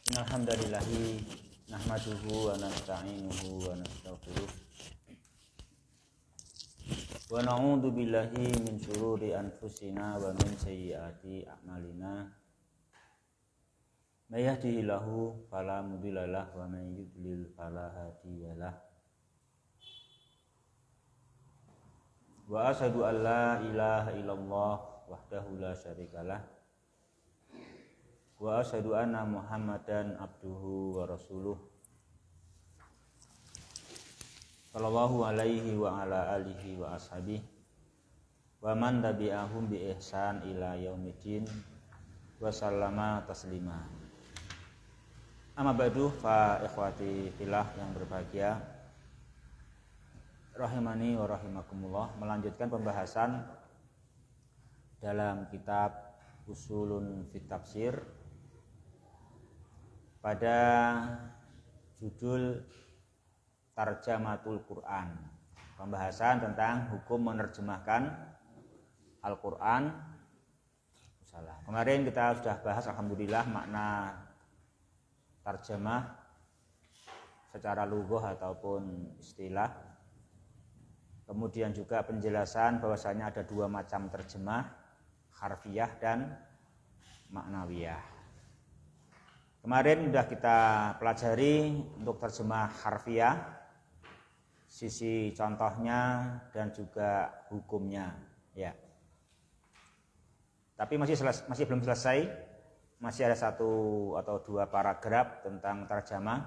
Innal hamdalillahi nahmaduhu wa nasta'inuhu wa nastaghfiruh wa na'udzu billahi min shururi anfusina wa min sayyiati a'malina. May yahdihillahu fala mudhillalah wa may yudlil fala hadiyalah. Wa asyhadu an la ilaha illallah wahdahu la syarikalah wa asyhadu anna Muhammadan abduhu wa rasuluh sallallahu alaihi wa ala alihi wa ashabihi wa man tabi'ahum bi ihsan ila yaumiddin wa sallama taslima. Amma ba'du, fa ikhwati fillah yang berbahagia, rahimani wa rahimakumullah, melanjutkan pembahasan dalam kitab Usulun fit Tafsir pada judul Tarjamatul Quran, pembahasan tentang hukum menerjemahkan Al-Quran. Kemarin kita sudah bahas alhamdulillah makna tarjamah secara lughah ataupun istilah. Kemudian juga penjelasan bahwasanya ada dua macam terjemah, harfiah dan maknawiyah. Kemarin sudah kita pelajari untuk terjemah harfiah, sisi contohnya dan juga hukumnya, ya. Tapi masih belum selesai, masih ada satu atau dua paragraf tentang terjemah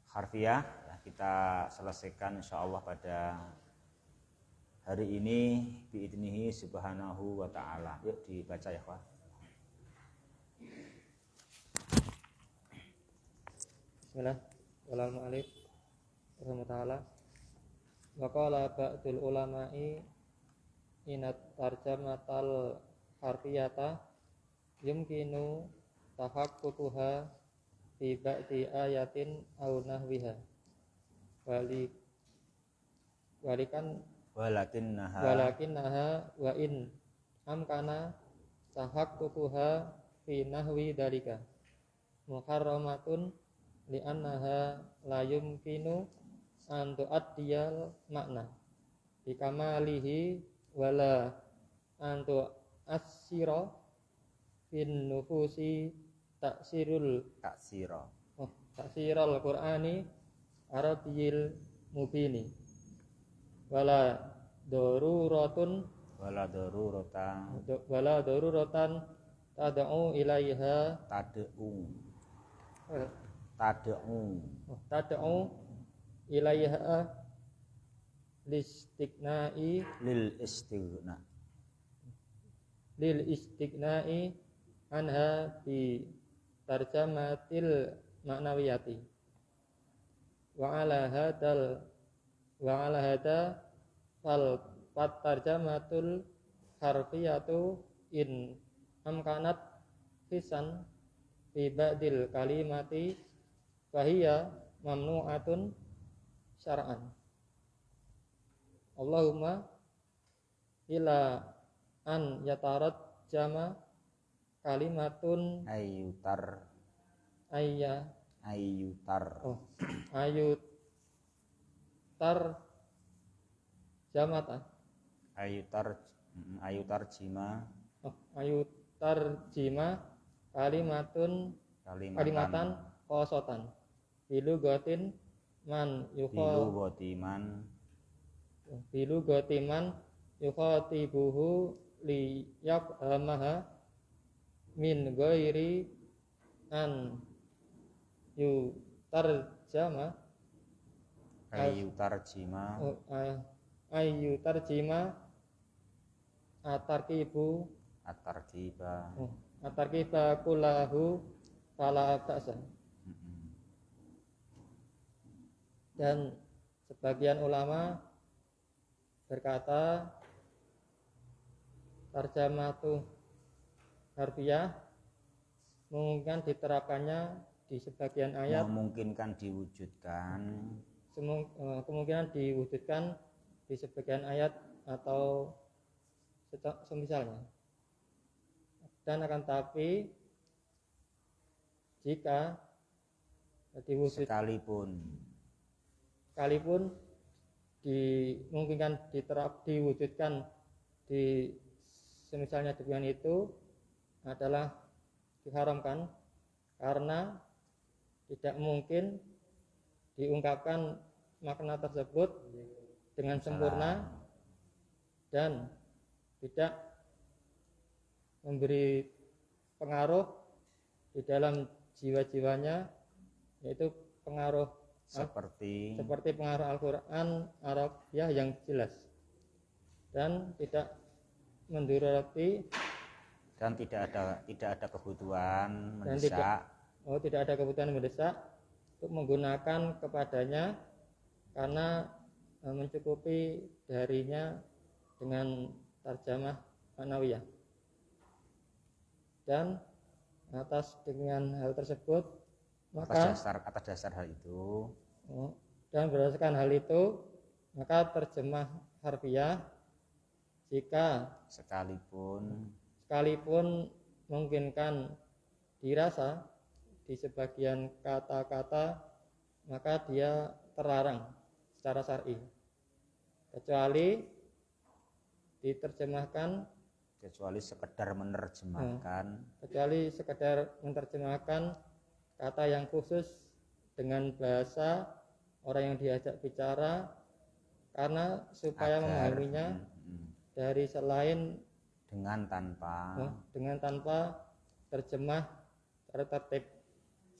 harfiah. Ya, kita selesaikan insyaallah pada hari ini biidnihi subhanahu wa ta'ala. Yuk dibaca ya, Pak. Bismillah, walal mu'alif rahmatullah. Wa qala ba'dul ulama'i inat tarjamatal harfiyata yumkinu tahaqququha fi ba'di ayatin aw nahwiha walakinnaha wa in amkana tahaqququha fi nahwi dalika muharramatun li'annaha la yumkinu an tu'addiyal makna bikamalihi wala an tu'assira fin nufusi taksiral Qur'ani Arabiyil mubini wala daruratan tad'u ilaiha tad'u ilaiha lil istighna'i anha bi tarjamatil ma'nawiyati wa ala hada fal tarjamatul harfiyatu in amkanat fisan fi ba'dil kalimati fahiya mamnu'atun syar'an. Allahumma ila an yatarat jama kalimatun ayyutar jamata ayyutar jima kalimatan qosotan bilu gotin man yukhatibuhu li yafhamaha min ghairi an ayyutarjima atarkiba kullahu fala ba'sa. Dan sebagian ulama berkata tarjamatu harfiah memungkinkan diterapkannya di sebagian ayat, memungkinkan diwujudkan, kemungkinan diwujudkan di sebagian ayat atau semisalnya. Dan akan tapi jika sekalipun dimungkinkan diwujudkan di semisalnya demikian itu adalah diharamkan karena tidak mungkin diungkapkan makna tersebut dengan sempurna dan tidak memberi pengaruh di dalam jiwa-jiwanya, yaitu pengaruh seperti pengaruh Al-Quran Arabiah yang jelas dan tidak mendurati dan tidak ada kebutuhan mendesak tidak ada kebutuhan mendesak untuk menggunakan kepadanya karena mencukupi darinya dengan tarjamah ma'nawiyah. Dan atas dengan hal tersebut maka atas dasar hal itu dan berdasarkan hal itu maka terjemah harfiah jika sekalipun memungkinkan dirasa di sebagian kata-kata maka dia terlarang secara syar'i kecuali sekedar menerjemahkan kata yang khusus dengan bahasa orang yang diajak bicara karena supaya memahaminya dari selain dengan tanpa terjemah tertertib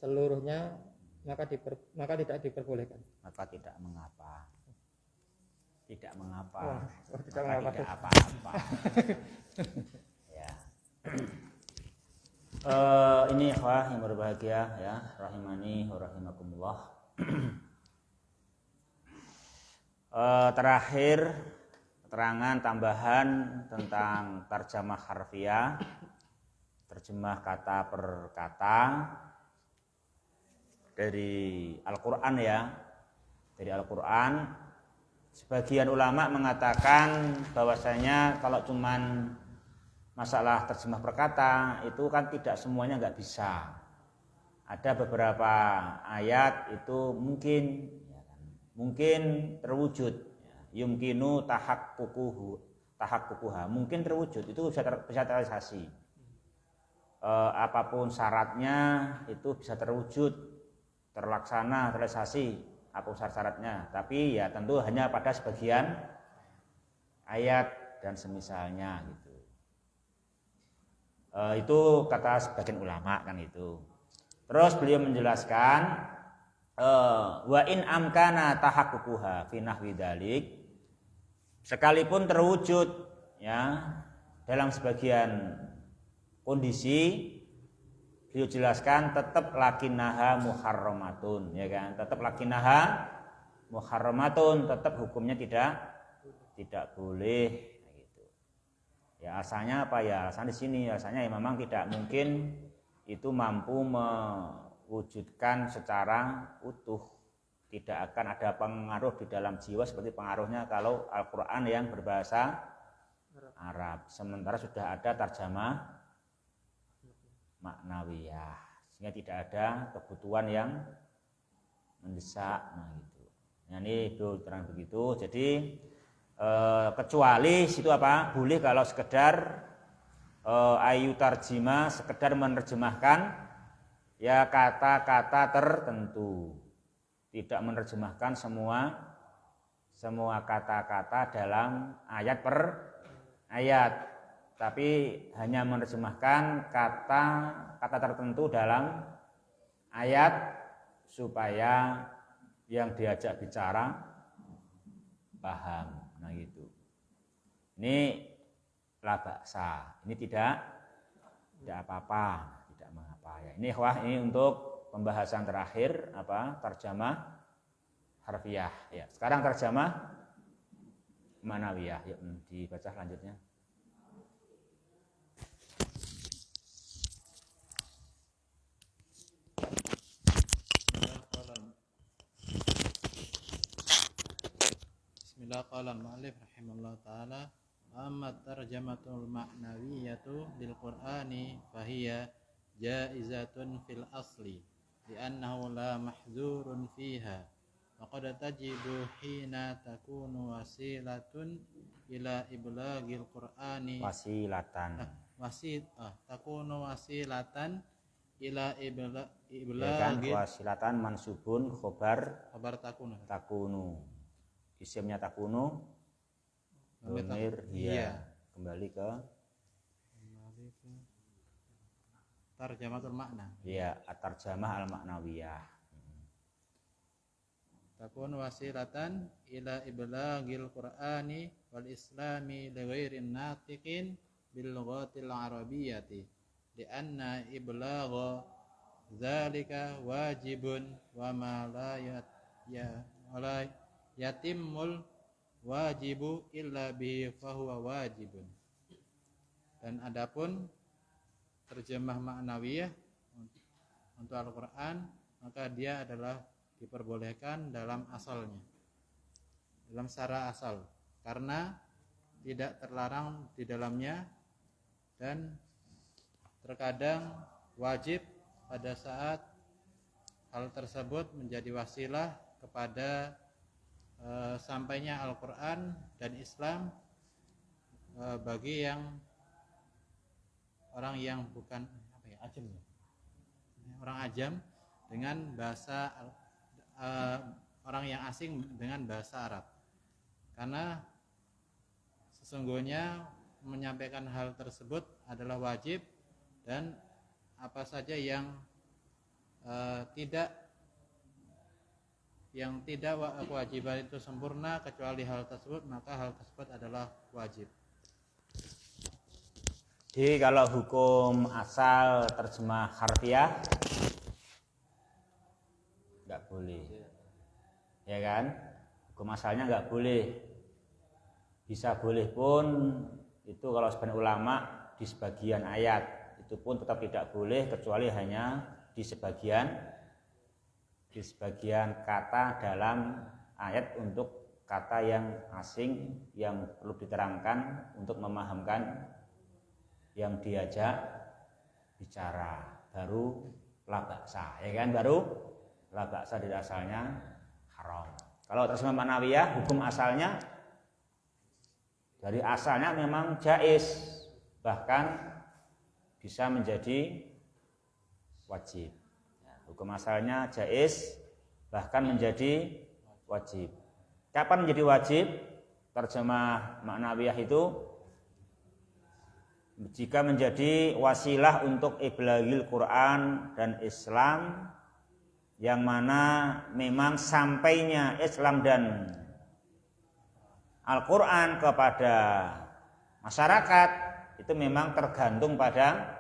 seluruhnya maka tidak diperbolehkan. Maka tidak mengapa. Tidak apa-apa. Ya. Ini ikhwah yang berbahagia ya, rahimani wa rahimakumullah. Terakhir keterangan tambahan tentang tarjamah harfiah, terjemah kata per kata dari Al-Quran ya. Dari Al-Quran, sebagian ulama mengatakan bahwasanya kalau cuman masalah terjemah per kata itu kan tidak semuanya nggak bisa. Ada beberapa ayat itu mungkin terwujud, yumkinu tahaqququha, mungkin terwujud, itu bisa terrealisasi. Apapun syaratnya itu bisa terwujud, terlaksana, terrealisasi apapun syaratnya, tapi ya tentu hanya pada sebagian ayat dan semisalnya gitu. Itu kata sebagian ulama kan itu. Terus beliau menjelaskan wa in amkana tahaqququha fi nahwi dzalik, sekalipun terwujud ya dalam sebagian kondisi, beliau jelaskan tetap lakinaha muharramatun ya kan, tetap lakinaha muharramatun, tetap hukumnya tidak boleh gitu. Ya asalnya apa ya? Asalnya di sini asalnya ya memang tidak mungkin itu mampu mewujudkan secara utuh, tidak akan ada pengaruh di dalam jiwa seperti pengaruhnya kalau Al-Quran yang berbahasa Arab, sementara sudah ada tarjamah maknawiyah, sehingga tidak ada kebutuhan yang mendesak. Nah gitu. Nah, ini itu terang begitu. Jadi kecuali situ apa? Boleh kalau sekedar ayu tarjima, sekedar menerjemahkan ya kata-kata tertentu, tidak menerjemahkan semua kata-kata dalam ayat per ayat, tapi hanya menerjemahkan kata tertentu dalam ayat supaya yang diajak bicara paham. Nah gitu. Ini la ba'sa. Ini tidak apa-apa, tidak mengapa ya. Ini ini untuk pembahasan terakhir tarjamah harfiah ya. Sekarang tarjamah ma'nawiyah. Yuk dibaca selanjutnya. Bismillah, qala al-mu'allif rahimahullah ta'ala, amma tarjamatul ma'nawiyatu lil Qur'ani fahiya jaizatun fil asli li'annahu la mahdzurun fiha. Faqad tajidu hina takunu wasilatun ila iblagil Qur'ani takunu wasilatan ila iblagil wasilatan mansubun khobar takunu isimnya takunu domir hiya kembali ke tarjamatul makna. Ya, at-tarjamah al-ma'nawiyah. Takun wasilatan ila iblagil Qur'ani wal islami li ghairin natiqin bil lughatil arabiyyati li'anna iblagha dzalika wajibun wa ma la yatimmul wajibu illa bihi fahuwa wajibun. Dan adapun terjemah maknawiyah untuk Al-Quran, maka dia adalah diperbolehkan dalam asalnya, dalam secara asal, karena tidak terlarang di dalamnya, dan terkadang wajib pada saat hal tersebut menjadi wasilah kepada sampainya Al-Quran dan Islam bagi orang yang bukan ajam, orang ajam dengan bahasa orang yang asing dengan bahasa Arab, karena sesungguhnya menyampaikan hal tersebut adalah wajib, dan apa saja yang tidak kewajiban itu sempurna kecuali hal tersebut, maka hal tersebut adalah wajib. Jadi kalau hukum asal terjemah harfiah nggak boleh, ya kan? Hukum asalnya nggak boleh. Bisa boleh pun itu kalau sebagian ulama di sebagian ayat, itu pun tetap tidak boleh kecuali hanya di sebagian kata dalam ayat untuk kata yang asing yang perlu diterangkan untuk memahamkan yang diajak bicara, baru la ba'sa, ya kan, baru la ba'sa dari asalnya haram. Kalau terjemah ma'nawiyah hukum asalnya dari asalnya memang jaiz, bahkan bisa menjadi wajib. Hukum asalnya jaiz bahkan menjadi wajib. Kapan menjadi wajib? Terjemah ma'nawiyah itu jika menjadi wasilah untuk iblagil Quran dan Islam, yang mana memang sampainya Islam dan Al-Quran kepada masyarakat itu memang tergantung pada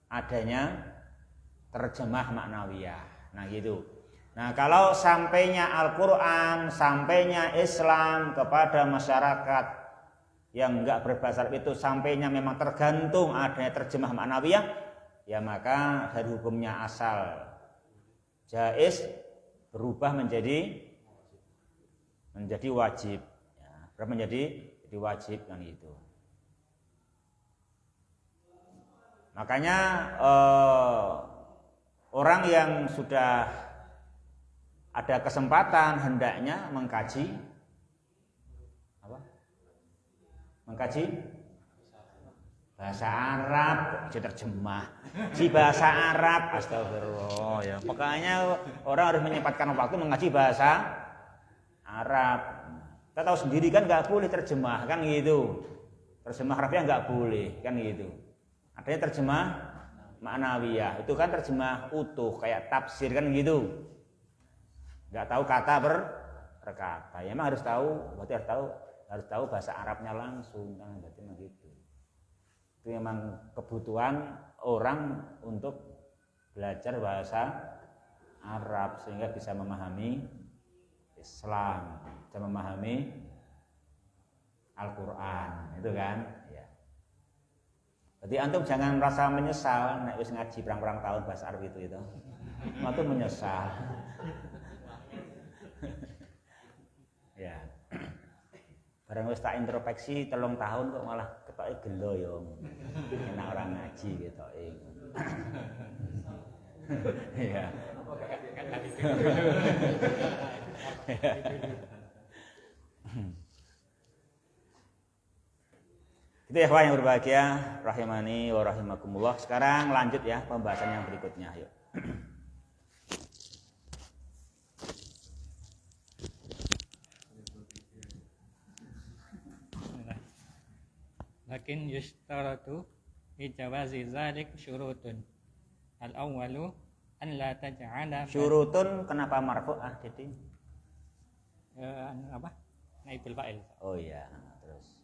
adanya terjemah ma'nawiyah. Nah gitu. Nah kalau sampainya Al-Quran, sampainya Islam kepada masyarakat yang enggak berbahasa Arab itu sampainya memang tergantung adanya terjemah ma'nawiyah, ya maka dari hukumnya asal jaiz berubah menjadi wajib, ya, berubah menjadi wajib kan itu. Makanya orang yang sudah ada kesempatan hendaknya mengkaji bahasa Arab, diterjemah si bahasa Arab, astagfirullah ya. Makanya orang harus menyempatkan waktu mengaji bahasa Arab. Kita tahu sendiri kan nggak boleh terjemah kan gitu, terjemah harfiah nggak boleh kan gitu. Adanya terjemah ma'nawiyah, itu kan terjemah utuh kayak tafsir kan gitu. Nggak tahu kata per kata, ya emang harus tahu, berarti harus tahu bahasa Arabnya langsung kan, berarti begitu. Itu memang kebutuhan orang untuk belajar bahasa Arab sehingga bisa memahami Islam, bisa memahami Al-Quran, itu kan ya. Berarti antum jangan merasa menyesal nek wis ngaji berang-berang tahun bahasa Arab itu. Antum menyesal. Ya. Barang wis tak introspeksi 3 tahun kok malah ketoke gelo ya. Enak orang ngaji ketoke. Iya. Itu ya yang berbahagia, rahimani wa rahimakumullah. Sekarang lanjut ya pembahasan yang berikutnya. Yuk. Lakin yustaratu fi jawazi dzalik syurutun. Al-awwalu an la taj'ala Syurutun kenapa marfu'ah jadi? apa? Naibul fa'il. Oh iya, terus.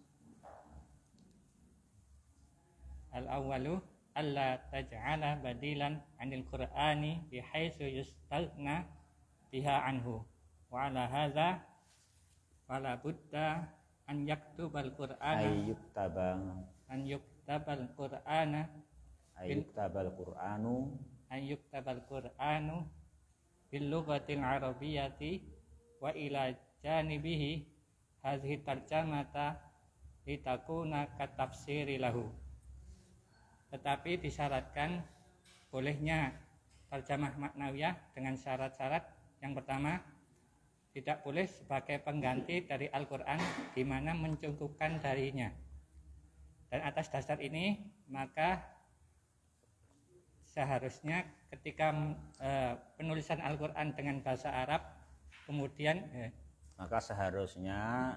Al-awwalu alla taj'ala badilan 'anil Qur'ani bihaitsu yustaghna biha anhu. Wa 'ala hadza fala budda an yaktubal Qur'ana an yuktabal Qur'ana bil lughatil arabiyyati wa ila janibihi hadhihi tarjamata litakuna katafsiri lahu. Tetapi disyaratkan bolehnya terjemah maknawiyah dengan syarat-syarat. Yang pertama, tidak boleh sebagai pengganti dari Al-Quran di mana mencukupkan darinya. Dan atas dasar ini maka seharusnya ketika penulisan Al-Quran dengan bahasa Arab kemudian maka seharusnya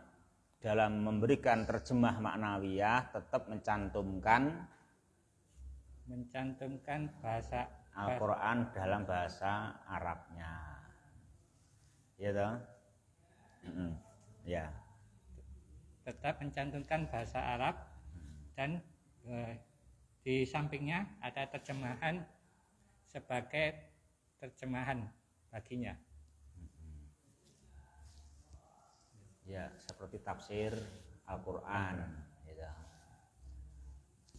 dalam memberikan terjemah maknawiyah tetap mencantumkan bahasa Al-Quran dalam bahasa Arabnya, ya toh? Ya. Tetap mencantumkan bahasa Arab dan di sampingnya ada terjemahan sebagai terjemahan baginya. Ya, seperti tafsir Al-Quran, gitu.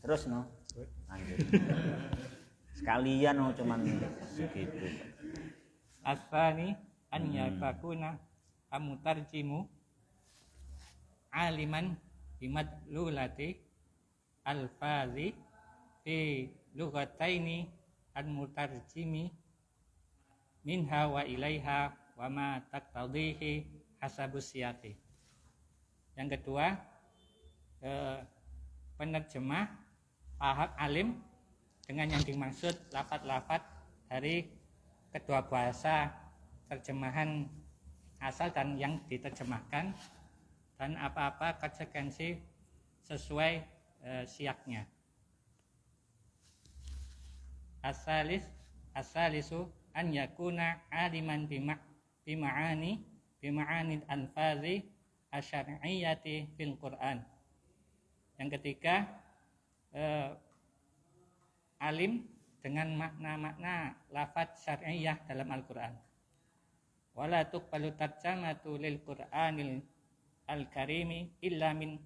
Terus no, lanjut. Sekalian no, cuman segitu. Asani an yakuna amutarjimu aliman bimadlulati alfazi fi lughataini al-mutarjimi minha wa ilaiha wa ma taqtadihi hasabus siyaqi. Yang kedua, penerjemah paham alim dengan yang dimaksud lafaz-lafaz dari kedua bahasa terjemahan asal dan yang diterjemahkan, dan apa-apa konsekuensi sesuai siaknya. Asalisu an yakuna aliman bima'anid anfazi asyariyyati fil Qur'an. Yang ketiga, alim dengan makna-makna lafaz syar'iyyah dalam Al-Qur'an. Wala tuqbalu tarjamatu lil Qur'anil al-karimi illa min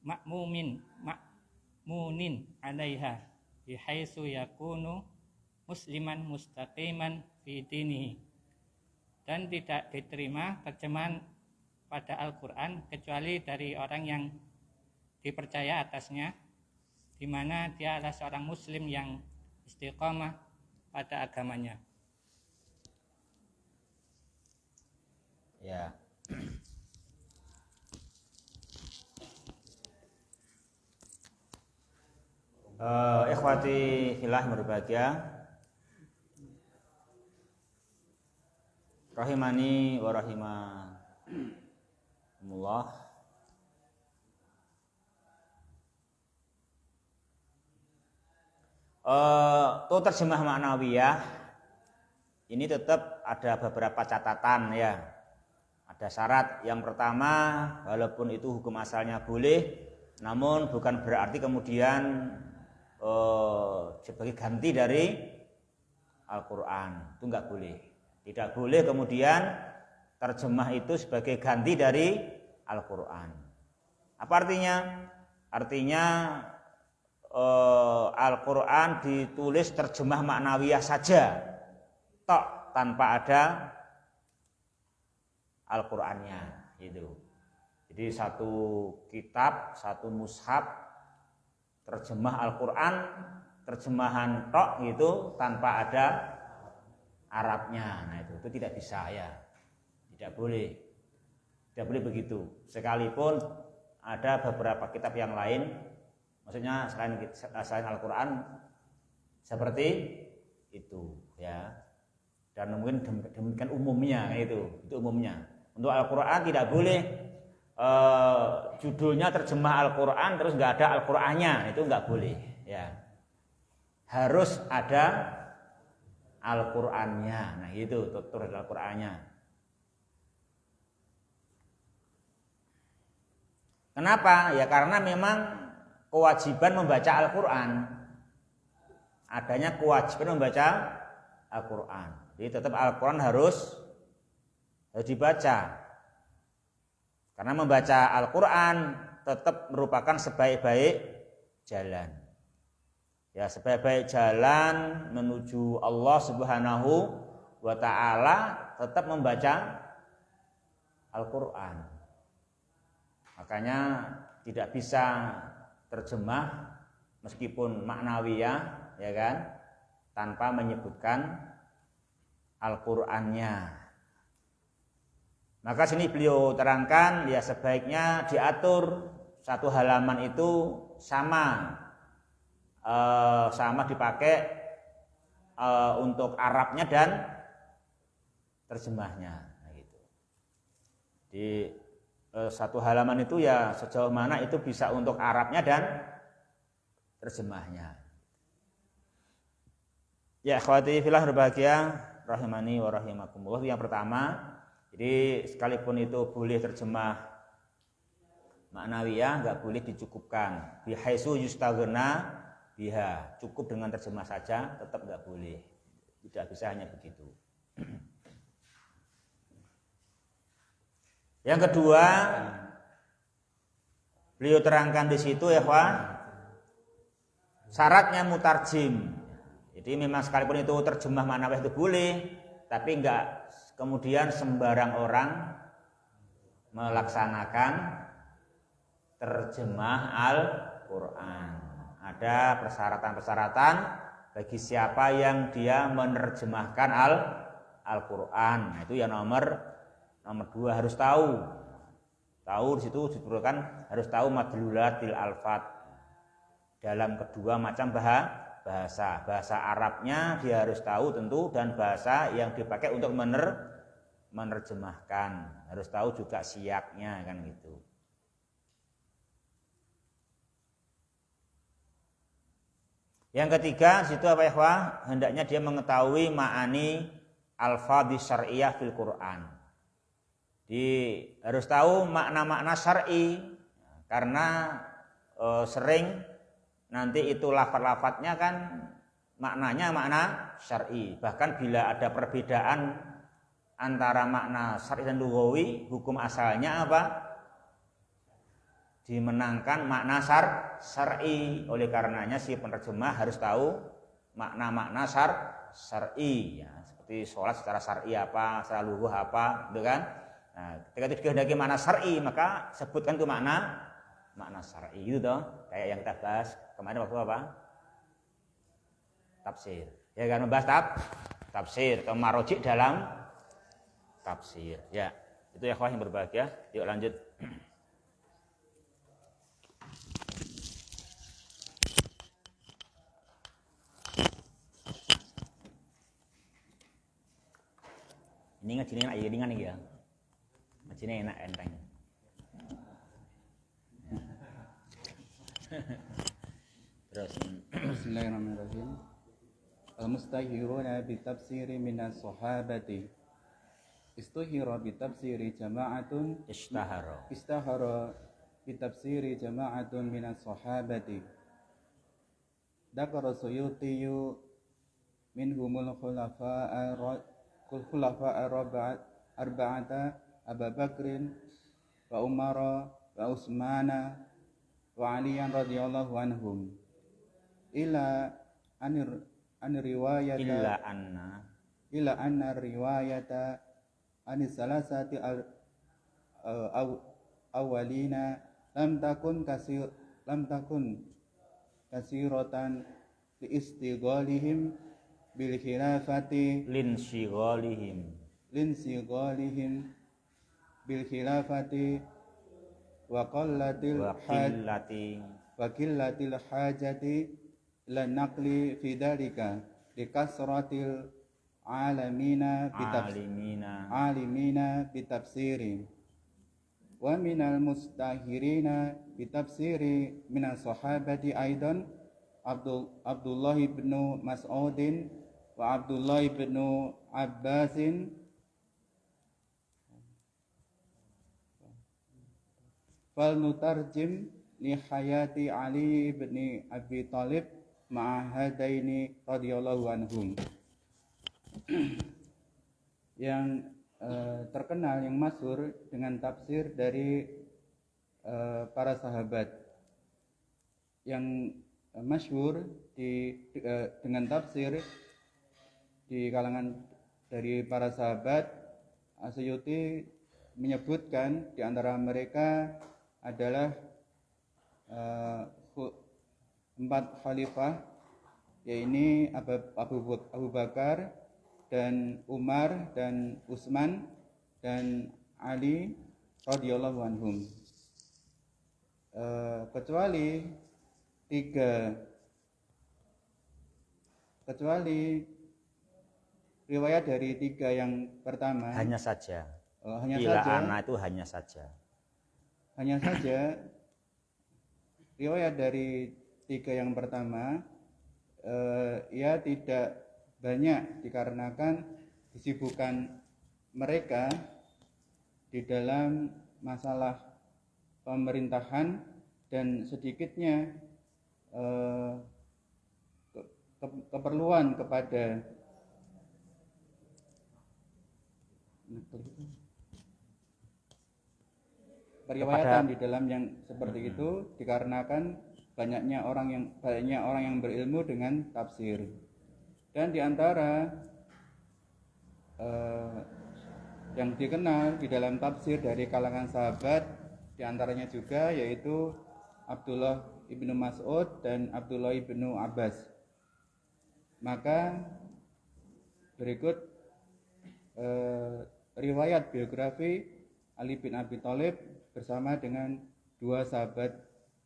ma'munin 'alaiha bihaitsu yakunu musliman mustaqiman fi dinihi. Dan tidak diterima terjemahan pada Al-Qur'an kecuali dari orang yang dipercaya atasnya, di mana dia adalah seorang muslim yang istiqamah pada agamanya. Ya. Ikhwati fillah berbahagia, rahimani wa rahimakumullah. Untuk terjemah maknawiyah ini tetap ada beberapa catatan ya. Ada syarat. Yang pertama, walaupun itu hukum asalnya boleh, namun bukan berarti kemudian sebagai ganti dari Al-Quran. Itu enggak boleh. Tidak boleh kemudian terjemah itu sebagai ganti dari Al-Quran. Apa artinya? Artinya Al-Quran ditulis terjemah maknawiyah saja, tok, tanpa ada Al-Qurannya gitu. Jadi satu kitab, satu mushaf terjemah Al-Quran, terjemahan tok gitu tanpa ada Arabnya. Nah, itu tidak bisa ya. Tidak boleh. Tidak boleh begitu. Sekalipun ada beberapa kitab yang lain, maksudnya selain Al-Qur'an seperti itu ya. Dan mungkin demikian umumnya itu umumnya. Untuk Al-Qur'an tidak boleh judulnya terjemah Al-Qur'an terus nggak ada Al-Qur'annya, itu nggak boleh ya. Harus ada Al-Qur'annya. Nah, itu tutur Al-Qur'annya. Kenapa? Ya karena memang kewajiban membaca Al-Qur'an. Adanya kewajiban membaca Al-Qur'an. Jadi tetap Al-Qur'an harus dibaca. Karena membaca Al-Qur'an tetap merupakan sebaik-baik jalan. Ya, sebaik-baik jalan menuju Allah Subhanahu wa taala tetap membaca Al-Qur'an. Makanya tidak bisa terjemah meskipun maknawiyah ya kan tanpa menyebutkan Al-Qur'annya. Maka sini beliau terangkan ya sebaiknya diatur satu halaman itu sama dipakai untuk Arabnya dan terjemahnya. Nah, gitu. Di satu halaman itu ya sejauh mana itu bisa untuk Arabnya dan terjemahnya. Ya, akhwati fillah berbahagia rahimani wa rahimakumullah. Yang pertama, jadi sekalipun itu boleh terjemah maknawiyah enggak boleh dicukupkan. Bihaitsu yustaghna biha. Cukup dengan terjemah saja tetap enggak boleh. Tidak bisa hanya begitu. Yang kedua, beliau terangkan di situ ya, syaratnya mutarjim. Jadi memang sekalipun itu terjemah maknawiyah itu boleh, tapi enggak kemudian sembarang orang melaksanakan terjemah Al-Qur'an. Ada persyaratan-persyaratan bagi siapa yang dia menerjemahkan Al-Qur'an. Nah, itu yang nomor 2 harus tahu. Tahu di situ disebutkan harus tahu madlulatil alfat dalam kedua macam bahasa. Bahasa Arabnya dia harus tahu tentu dan bahasa yang dipakai untuk menerjemahkan. Harus tahu juga siyaknya kan gitu. Yang ketiga situ apa ya, hendaknya dia mengetahui ma'ani alfadhi syar'iyyah fil Qur'an. Harus tahu makna-makna syar'i karena sering nanti itu lafaz-lafaznya kan maknanya makna syar'i. Bahkan bila ada perbedaan antara makna syar'i dan lughawi, hukum asalnya apa? Dimenangkan makna syar'i. Oleh karenanya si penerjemah harus tahu makna-makna syar'i ya, seperti sholat secara syar'i apa, secara lugh apa, gitu kan? Nah, ketika dikehendaki makna syar'i maka sebutkan itu makna syar'i itu toh. Kayak yang kita bahas kemarin waktu apa? Tafsir. Ya kan membahas tafsir atau marojik dalam tafsir. Ya, itu ya yang berbahagia. Yuk lanjut. Ini ngajinya enak ringan nih ya. Ngajinya enak enteng. Terus Bismillahirrahmanirrahim. Al-mustahiruna bitafsiri minas sahabati istuhira bitafsiri jama'atun istahara bitafsiri jama'atun minas sahabati Dzakara Suyutiyu minhumul khulafa'a arba'ata Abu Bakrin wa Umara wa Utsmana wa Aliyan radhiyallahu anhum ila anna riwayata anis salasati awalina lam takun kasiratan li istighalihim bil khilafati linsighalihim bil khilafati wa qillatil hajati lan naqli fi dhalika likasratil alimina bitafsiri wa minal mustahirina bitafsiri minas sahabati aidan Abdullah ibn Mas'udin wa Abdullah ibn Abbasin fal nutarjim li hayati Ali ibn Abi Thalib ma'ahadaini radhiyallahu anhum. Yang terkenal, yang masyhur dengan tafsir dari para sahabat, yang masyhur dengan tafsir di kalangan dari para sahabat. Asyuti menyebutkan di antara mereka adalah 4 khalifah, yaitu Abu Bakar dan Umar dan Utsman dan Ali radhiyallahu anhum, kecuali riwayat dari 3 yang pertama. Hanya saja. Hanya saja riwayat dari 3 yang pertama ia tidak banyak dikarenakan kesibukan mereka di dalam masalah pemerintahan dan sedikitnya keperluan kepada periwayatan di dalam yang seperti itu, dikarenakan banyaknya orang yang berilmu dengan tafsir. Dan di antara yang dikenal di dalam tafsir dari kalangan sahabat, di antaranya juga yaitu Abdullah ibnu Mas'ud dan Abdullah ibnu Abbas. Maka berikut riwayat biografi Ali bin Abi Thalib bersama dengan 2 sahabat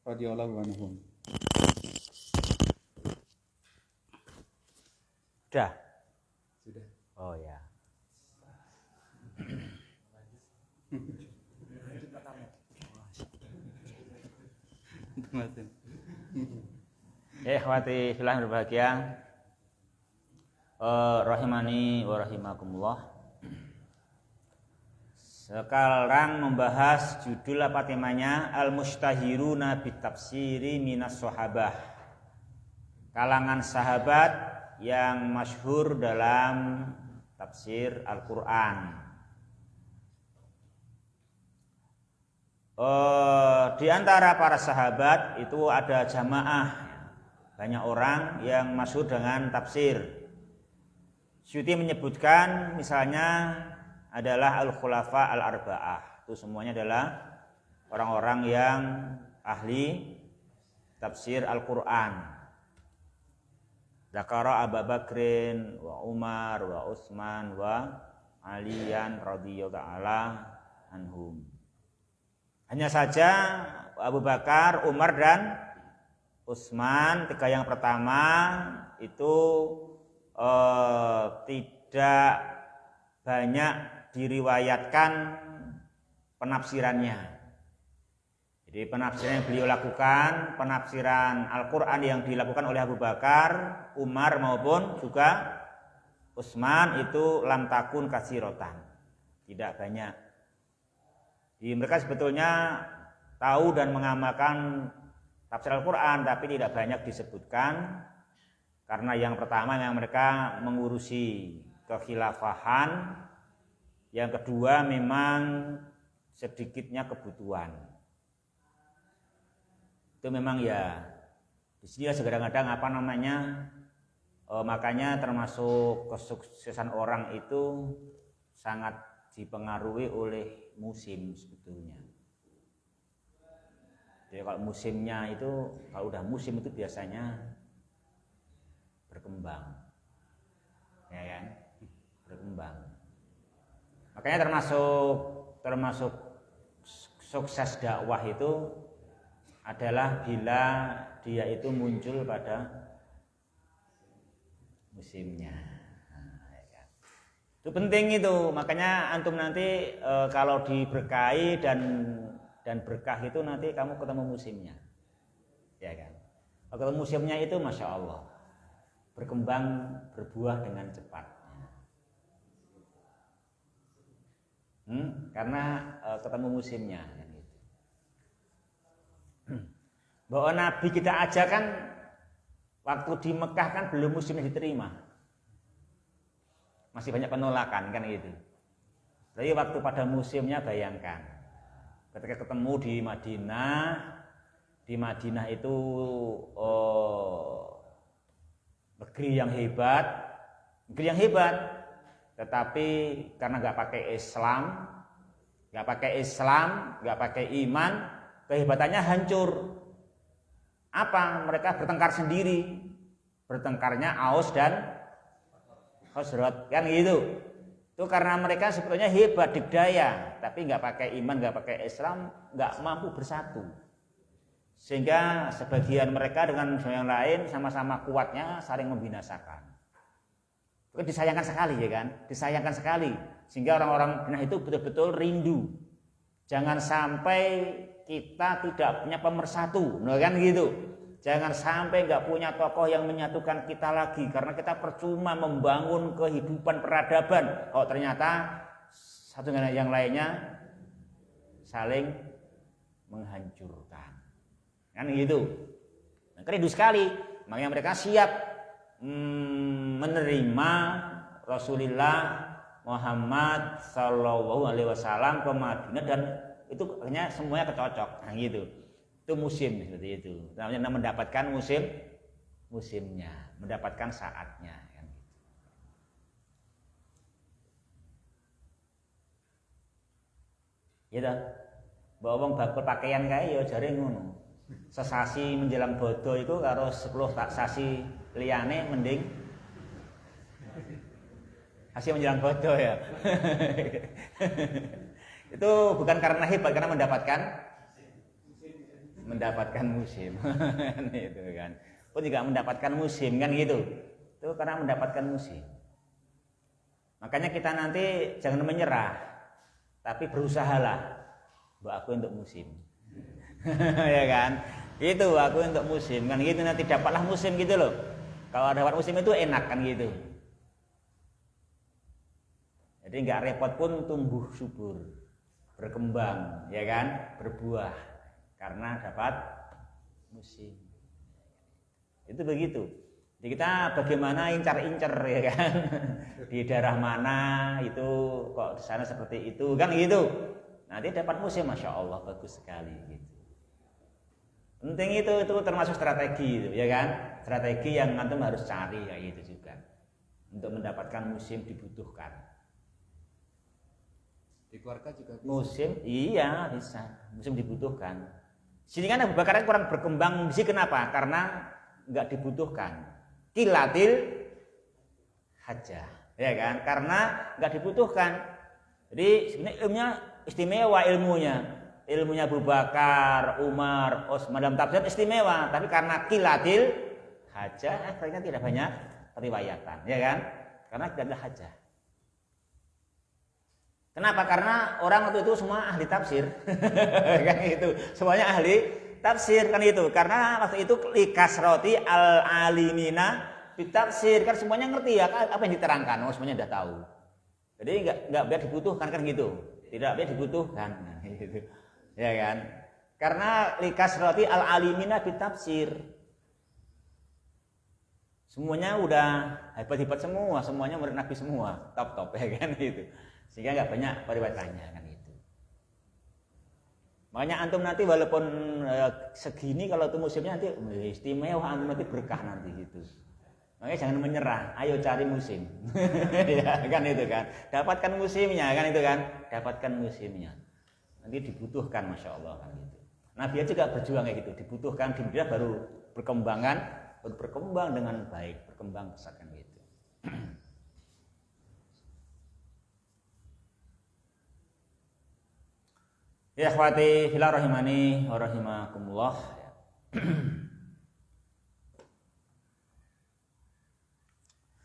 radhiyallahu anhum. Sudah. Oh ya. Ikhwati fillah yang berbahagia, rahimani wa rahimakumullah. Sekarang membahas judul apa temanya? Al-mustahiruna bitafsiri minas sahabah. Kalangan sahabat yang masyhur dalam tafsir Al-Qur'an. Di antara para sahabat itu ada jamaah, banyak orang yang masyhur dengan tafsir. Syuuti menyebutkan misalnya adalah al-khulafa al-arba'ah. Itu semuanya adalah orang-orang yang ahli tafsir Al-Qur'an. Zakara Abu Bakrin wa Umar wa Utsman wa Aliyan radhiyallahu ta'ala anhum. Hanya saja Abu Bakar, Umar dan Utsman, 3 yang pertama itu tidak banyak diriwayatkan penafsirannya. Jadi penafsiran yang beliau lakukan, penafsiran Al-Qur'an yang dilakukan oleh Abu Bakar, Umar maupun juga Utsman itu lam takun katsirotan, tidak banyak. Jadi mereka sebetulnya tahu dan mengamalkan tafsir Al-Qur'an, tapi tidak banyak disebutkan karena yang pertama yang mereka mengurusi kekhilafahan, yang kedua memang sedikitnya kebutuhan. Itu memang ya di sini kadang-kadang makanya termasuk kesuksesan orang itu sangat dipengaruhi oleh musim sebetulnya. Jadi kalau musimnya itu, kalau udah musim itu biasanya berkembang. Makanya termasuk sukses dakwah itu adalah bila dia itu muncul pada musimnya. Itu penting itu. Makanya antum nanti kalau diberkahi dan berkah itu nanti kamu ketemu musimnya, ya kan? Kalau ketemu musimnya itu masya Allah berkembang berbuah dengan cepat. Karena ketemu musimnya kan gitu. Bahwa Nabi kita aja kan waktu di Mekah kan belum musimnya diterima, masih banyak penolakan kan gitu. Tapi waktu pada musimnya bayangkan ketika ketemu di Madinah itu negeri yang hebat, tetapi karena nggak pakai Islam, nggak pakai iman, kehebatannya hancur. Apa? Mereka bertengkar sendiri, bertengkarnya Aus dan Khazraj kan gitu. Itu karena mereka sebetulnya hebat, dikdaya, tapi nggak pakai iman, nggak pakai Islam, nggak mampu bersatu. Sehingga sebagian mereka dengan yang lain sama-sama kuatnya saling membinasakan. Itu disayangkan sekali ya kan, disayangkan sekali. Sehingga orang-orang Madinah itu betul-betul rindu. Jangan sampai kita tidak punya pemersatu, kan gitu. Jangan sampai nggak punya tokoh yang menyatukan kita lagi, karena kita percuma membangun kehidupan peradaban. Oh ternyata satu dengan yang lainnya saling menghancurkan, kan gitu. Nah, rindu sekali, makanya mereka siap menerima Rasulullah Muhammad Sallallahu Alaihi Wasallam ke Madinah, dan itu akhirnya semuanya kecocok, nah gitu. Itu musim seperti itu, namanya mendapatkan musimnya, mendapatkan saatnya kan gitu. Gitu. Bawa wong bakul pakaian kae ya jare ngono. Sesasi menjelang bodo itu karo 10 tak sasi liyane mending sasi menjelang bodo ya. Itu bukan karena hebat, karena mendapatkan musim. Itu kan. Pun juga mendapatkan musim kan gitu. Itu karena mendapatkan musim. Makanya kita nanti jangan menyerah, tapi berusahalah. Mbak aku untuk musim. Ya kan? Itu aku untuk musim kan gitu, nanti dapatlah musim gitu loh. Kalau dapat musim itu enak kan gitu. Jadi nggak repot pun tumbuh subur, berkembang, ya kan, berbuah karena dapat musim. Itu begitu. Jadi kita bagaimana incar-incar ya kan, di daerah mana itu kok di sana seperti itu kan gitu. Nanti dapat musim, masya Allah bagus sekali gitu. Penting itu termasuk strategi itu ya kan, strategi yang antum harus cari kayak gitu juga. Untuk mendapatkan musim dibutuhkan. Di keluarga juga bisa. Musim, iya bisa. Musim dibutuhkan. Sini kan Abu Bakar kurang berkembang di sini, kenapa? Karena nggak dibutuhkan. Kilatil hajah, ya kan? Karena nggak dibutuhkan. Jadi sebenarnya ilmunya istimewa ilmunya Abu Bakar, Umar, Utsman dalam tafsir istimewa, tapi karena kilatil hajah akhirnya tidak banyak riwayatan, ya kan? Karena tidak ada hajah. Kenapa? Karena orang waktu itu semua ahli tafsir. Kan itu, semuanya ahli tafsir kan itu. Karena waktu itu likasroti al-alimina bitafsir, kan semuanya ngerti ya apa yang diterangkan, semuanya sudah tahu. Jadi enggak biar dibutuhkan kan gitu. Tidak biar dibutuhkan nah, gitu. Ya kan? Karena likasroti al-alimina bitafsir. Semuanya udah hebat-hebat semua, semuanya murid Nabi semua, top-top ya kan gitu. Sehingga nggak banyak periwayatannya kan itu. Makanya antum nanti walaupun segini, kalau itu musimnya nanti istimewa, antum nanti berkah nanti gitu. Makanya jangan menyerah, ayo cari musim. Ya kan itu kan. Dapatkan musimnya kan itu kan. Dapatkan musimnya. Nanti dibutuhkan, masya Allah kan gitu. Nabi juga berjuang kayak gitu, dibutuhkan di Madinah baru berkembang dengan baik, berkembang pesat kan gitu. Ya akhwati fillah rahimani wa rahimakumullah.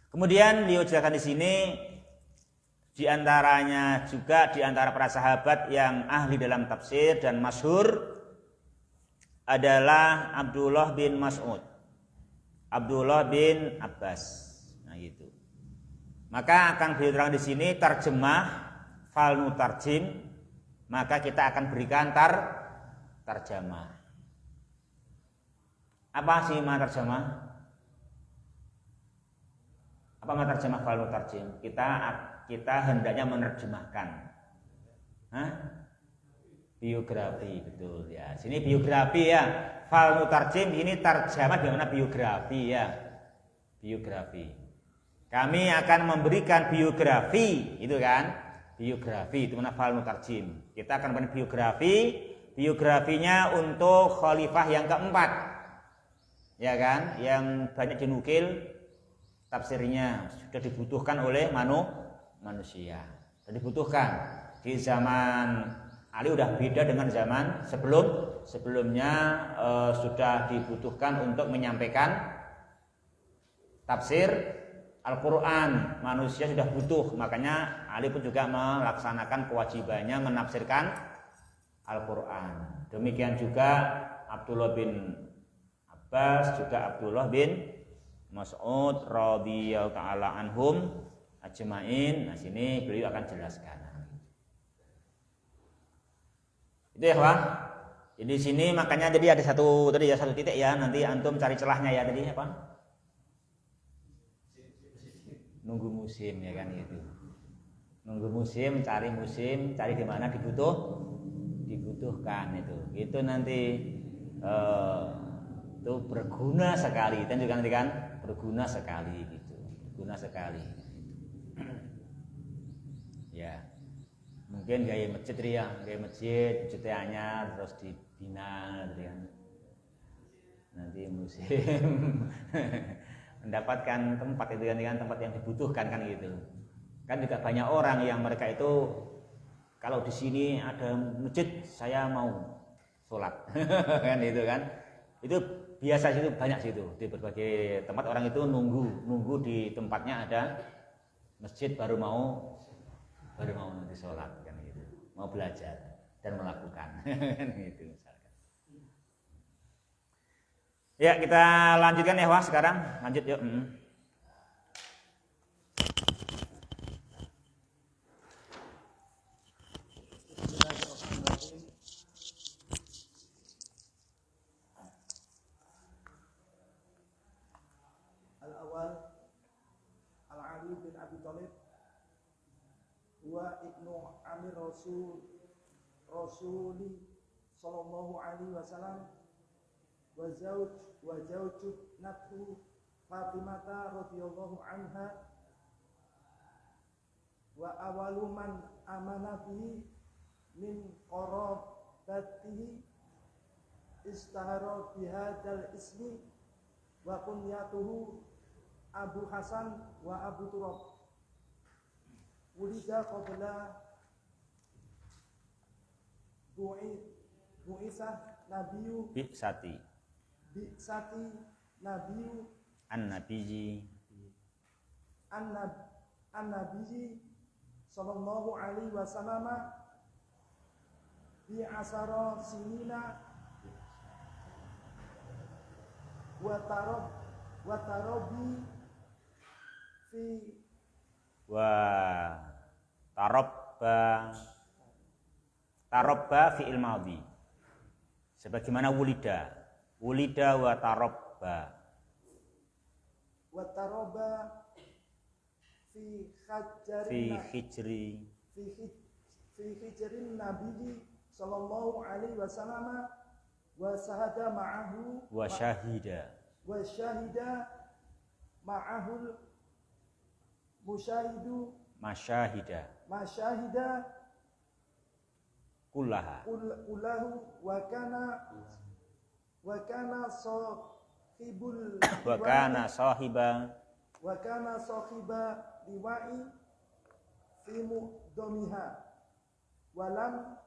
Kemudian beliau jelaskan di sini di antaranya juga di antara para sahabat yang ahli dalam tafsir dan masyhur adalah Abdullah bin Mas'ud, Abdullah bin Abbas. Nah itu. Maka akan beliau terang di sini terjemah fal mutarjim, maka kita akan berikan terjemah. Apa sih makna terjemah? Apa makna terjemah fal mutarjim? Kita hendaknya menerjemahkan. Hah? Biografi, betul ya. Sini biografi ya. Fal mutarjim ini terjemah bagaimana biografi ya. Biografi. Kami akan memberikan biografi, itu kan? Biografi itu mana fal mutarjim. Kita akan memberikan biografinya untuk khalifah yang keempat. Ya kan? Yang banyak dinukil tafsirnya sudah dibutuhkan oleh manusia. Sudah dibutuhkan. Di zaman Ali udah beda dengan zaman sebelumnya sudah dibutuhkan untuk menyampaikan tafsir Al-Quran. Manusia sudah butuh, makanya Ali pun juga melaksanakan kewajibannya menafsirkan Al-Quran. Demikian juga Abdullah bin Abbas, juga Abdullah bin Mas'ud radhiyallahu ta'ala anhum ajmain. Nah sini beliau akan jelaskan. Itu ya Pak. Jadi sini makanya jadi ada satu titik ya, nanti antum cari celahnya ya tadi apa? Nunggu musim ya kan gitu. Nunggu musim, cari di mana dibutuhkan itu. Itu nanti itu berguna sekali. Dan juga nanti kan berguna sekali gitu. Berguna sekali. Ya. Mungkin gaya masjid anyar terus dibina gitu kan. Nanti musim mendapatkan tempat itu kan tempat yang dibutuhkan kan gitu. Kan juga banyak orang yang mereka itu kalau di sini ada masjid saya mau sholat kan itu kan. Itu biasa situ banyak situ di berbagai tempat orang itu nunggu di tempatnya ada masjid baru mau nanti sholat kan gitu. Mau belajar dan melakukan kan gitu misalkan. Ya kita lanjutkan ya Wah sekarang lanjut yuk. Al-awwal Al-Ali bin Abi Thalib wa ibnu Amir Rasuli sallallahu alaihi wasallam wa zawju natu Fatimah radhiyallahu anha wa awalu man amana bihi min qarabatihi istahara bihadzal ismi wa kunyatuhu Abu Hasan wa Abu Turab wulida qabla bu'isah nabiyyu Bi'sati nabiyyu an-nabiyyi sallallahu alaihi wasallam bi asara sinina wa tarabi fi wa tarabba fi'il madhi sebagaimana wulida wa tarabba fi hijrin nabiyyi sallallahu alaihi wasallam wa syahida ma'ahul masyahida kullaha wa kana sahibul wa kana sahiba liwa'i fi muqdamiha walam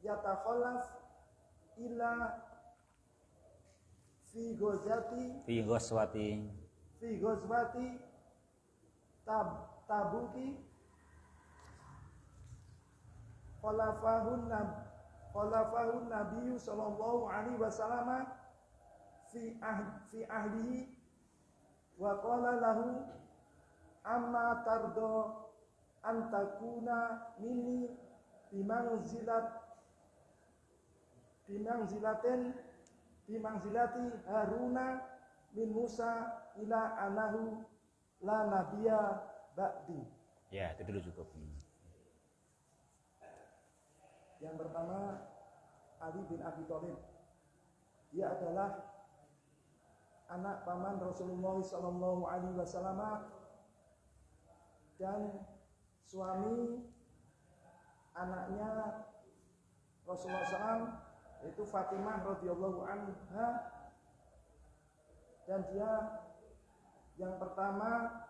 yatakhallaf ila fi ghazwati tabuki khalafahun nabiyyu sallallahu alaihi wasallam fi ahlihi wa qala lahu amma tardo an takuna minni bimangzilati Haruna min Musa ila anahu la nabiyya ba'di. Ya, itu dulu cukup. Yang pertama Ali bin Abi Thalib. Dia adalah anak paman Rasulullah sallallahu alaihi wasallam dan suami anaknya Rasulullah SAW, yaitu Fatimah radhiyallahu anha, dan dia yang pertama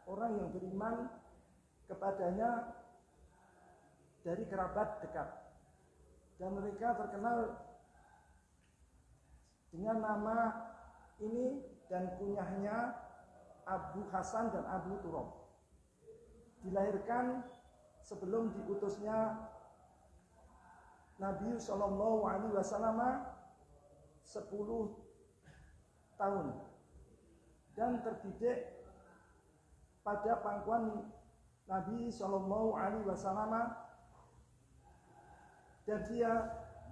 orang yang beriman kepadanya dari kerabat dekat, dan mereka terkenal dengan nama ini dan kunyahnya Abu Hasan dan Abu Turab. Dilahirkan sebelum diutusnya Nabi Sallallahu Alaihi Wasallam 10 tahun dan terdidik pada pangkuan Nabi Sallallahu Alaihi Wasallam, dan dia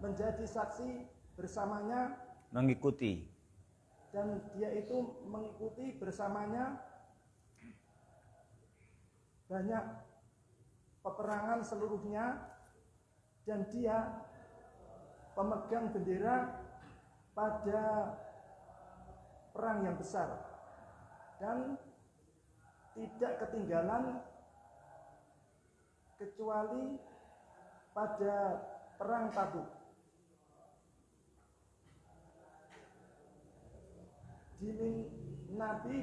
menjadi saksi bersamanya, mengikuti, dan dia itu mengikuti bersamanya banyak peperangan seluruhnya, dan dia pemegang bendera pada perang yang besar dan tidak ketinggalan kecuali pada perang Tabuk. Nabi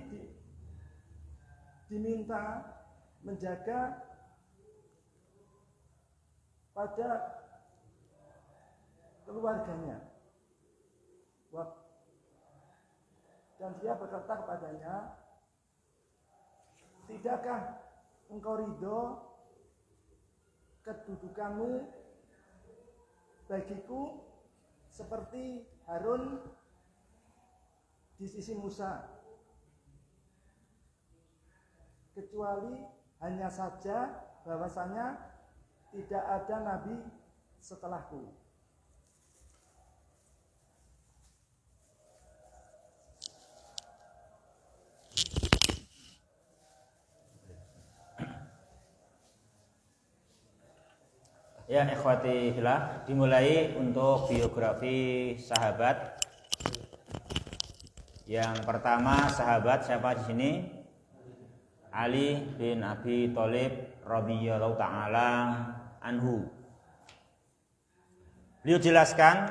diminta menjaga pada keluarganya, dan dia berkata kepadanya, tidakkah engkau ridho kedudukanmu bagiku seperti Harun di sisi Musa, kecuali hanya saja bahwasanya tidak ada nabi setelahku. Ya, ikhwati fillah, dimulai untuk biografi sahabat. Yang pertama sahabat siapa di sini? Ali bin Abi Thalib radhiyallahu taala anhu. Beliau jelaskan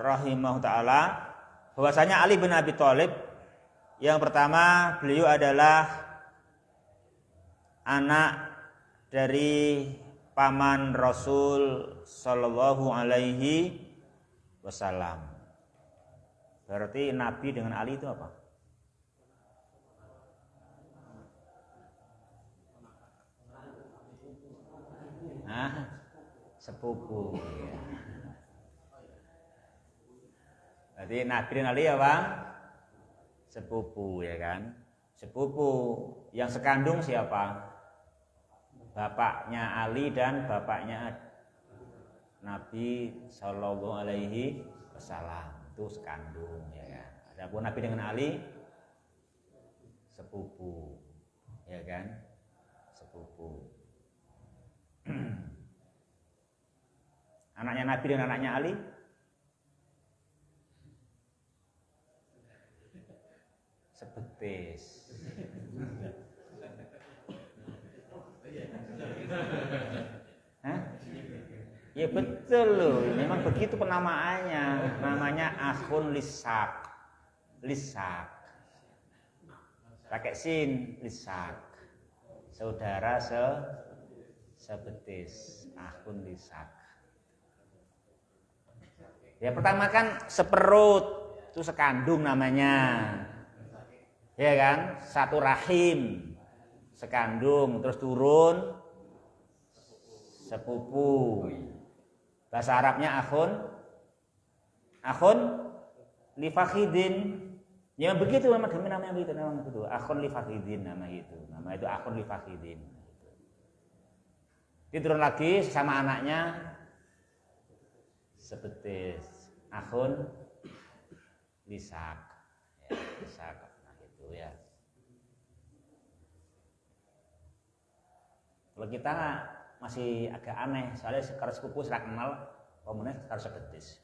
rahimahullah taala bahwasanya Ali bin Abi Thalib yang pertama, beliau adalah anak dari paman Rasul sallallahu alaihi wasallam. Berarti Nabi dengan Ali itu apa? Sepupu. Ya. Berarti Nabi dan Ali apa? Sepupu, ya kan? Sepupu. Yang sekandung siapa? Bapaknya Ali dan bapaknya Nabi sallallahu alaihi wasallam. Itu sekandung, ya kan. Adapun Nabi dengan Ali sepupu, ya kan, sepupu. Anaknya Nabi dengan anaknya Ali sebetis. Hah? Ya betul loh, memang begitu penamaannya. Namanya akhun lisak. Lisak. Pakai sin, lisak. Saudara sebetis, akhun lisak. Ya pertama kan seperut, itu sekandung namanya. Ya kan? Satu rahim, sekandung, terus turun sepupu. Bahasa Arabnya akhun lifakhidin. Ya begitu memang namanya begitu, namanya begitu. Akhun lifakhidin nama itu. Nama itu akhun lifakhidin. Diturun lagi sama anaknya sebetis, akhun lisak. Ya, lisak nah itu ya. Kalau kita masih agak aneh, soalnya sekarang sepupu serak kenal, komunis harus sebetis.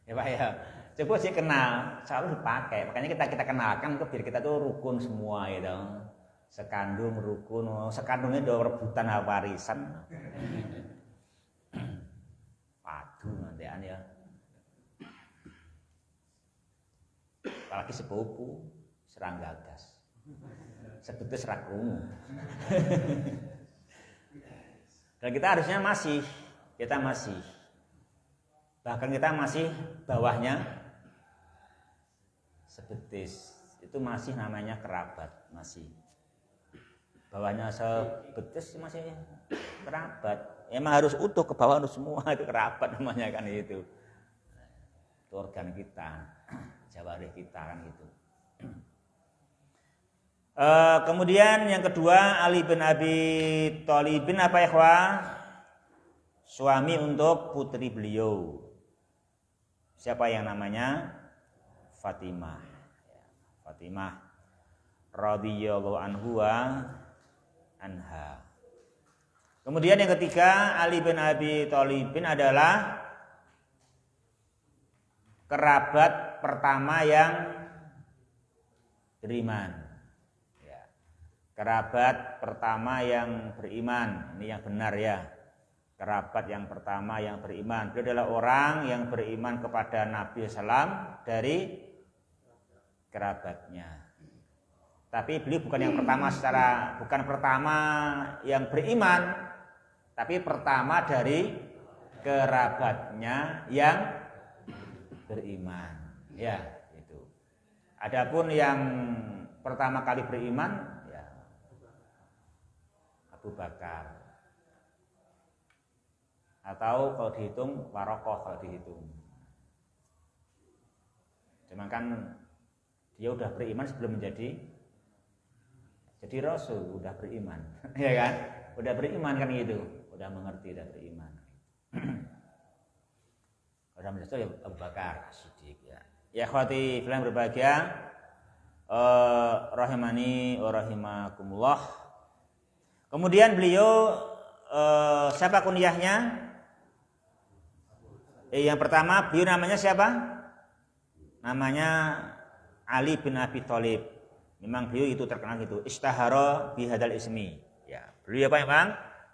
Ya Pak ya, coba sih kenal, selalu dipakai. Makanya kita kenalkan ke biar kita tuh rukun semua gitu. Sekandung rukun, sekandungnya udah rebutan warisan. Padu nantian ya. Apalagi sepupu, serang gagas. Sebetis serak rungu. Dan kita harusnya kita masih. Bahkan kita masih bawahnya sebetis. Itu masih namanya kerabat, masih. Bawahnya sebetis masih kerabat. Emang harus utuh ke bawah harus semua itu kerabat namanya kan itu. Itu organ kita, jawarih kita kan itu. Kemudian yang kedua Ali bin Abi Thalibin apa ya ikhwah? Suami untuk putri beliau. Siapa yang namanya? Fatimah. Fatimah radhiyallahu anha. Kemudian yang ketiga Ali bin Abi Thalibin adalah kerabat pertama yang beriman. Kerabat pertama yang beriman, ini yang benar ya. Kerabat yang pertama yang beriman. Beliau adalah orang yang beriman kepada Nabi SAW dari kerabatnya. Tapi beliau bukan yang pertama bukan pertama yang beriman, tapi pertama dari kerabatnya yang beriman. Ya, itu. Adapun yang pertama kali beriman Abu Bakar, atau kalau dihitung Warokoh kalau dihitung. Cuman kan dia udah beriman sebelum jadi Rasul, udah beriman, ya kan? Udah beriman kan gitu, udah mengerti, udah beriman. Udah menjadi ya Abu Bakar Siddiq ya. Ya khawati filan berbahagia, rahimani wa rahimakumullah. Kemudian beliau siapa kunyahnya? Yang pertama beliau namanya siapa? Namanya Ali bin Abi Thalib. Memang beliau itu terkenal gitu. Istahara bihadal ismi. Ya, beliau apa memang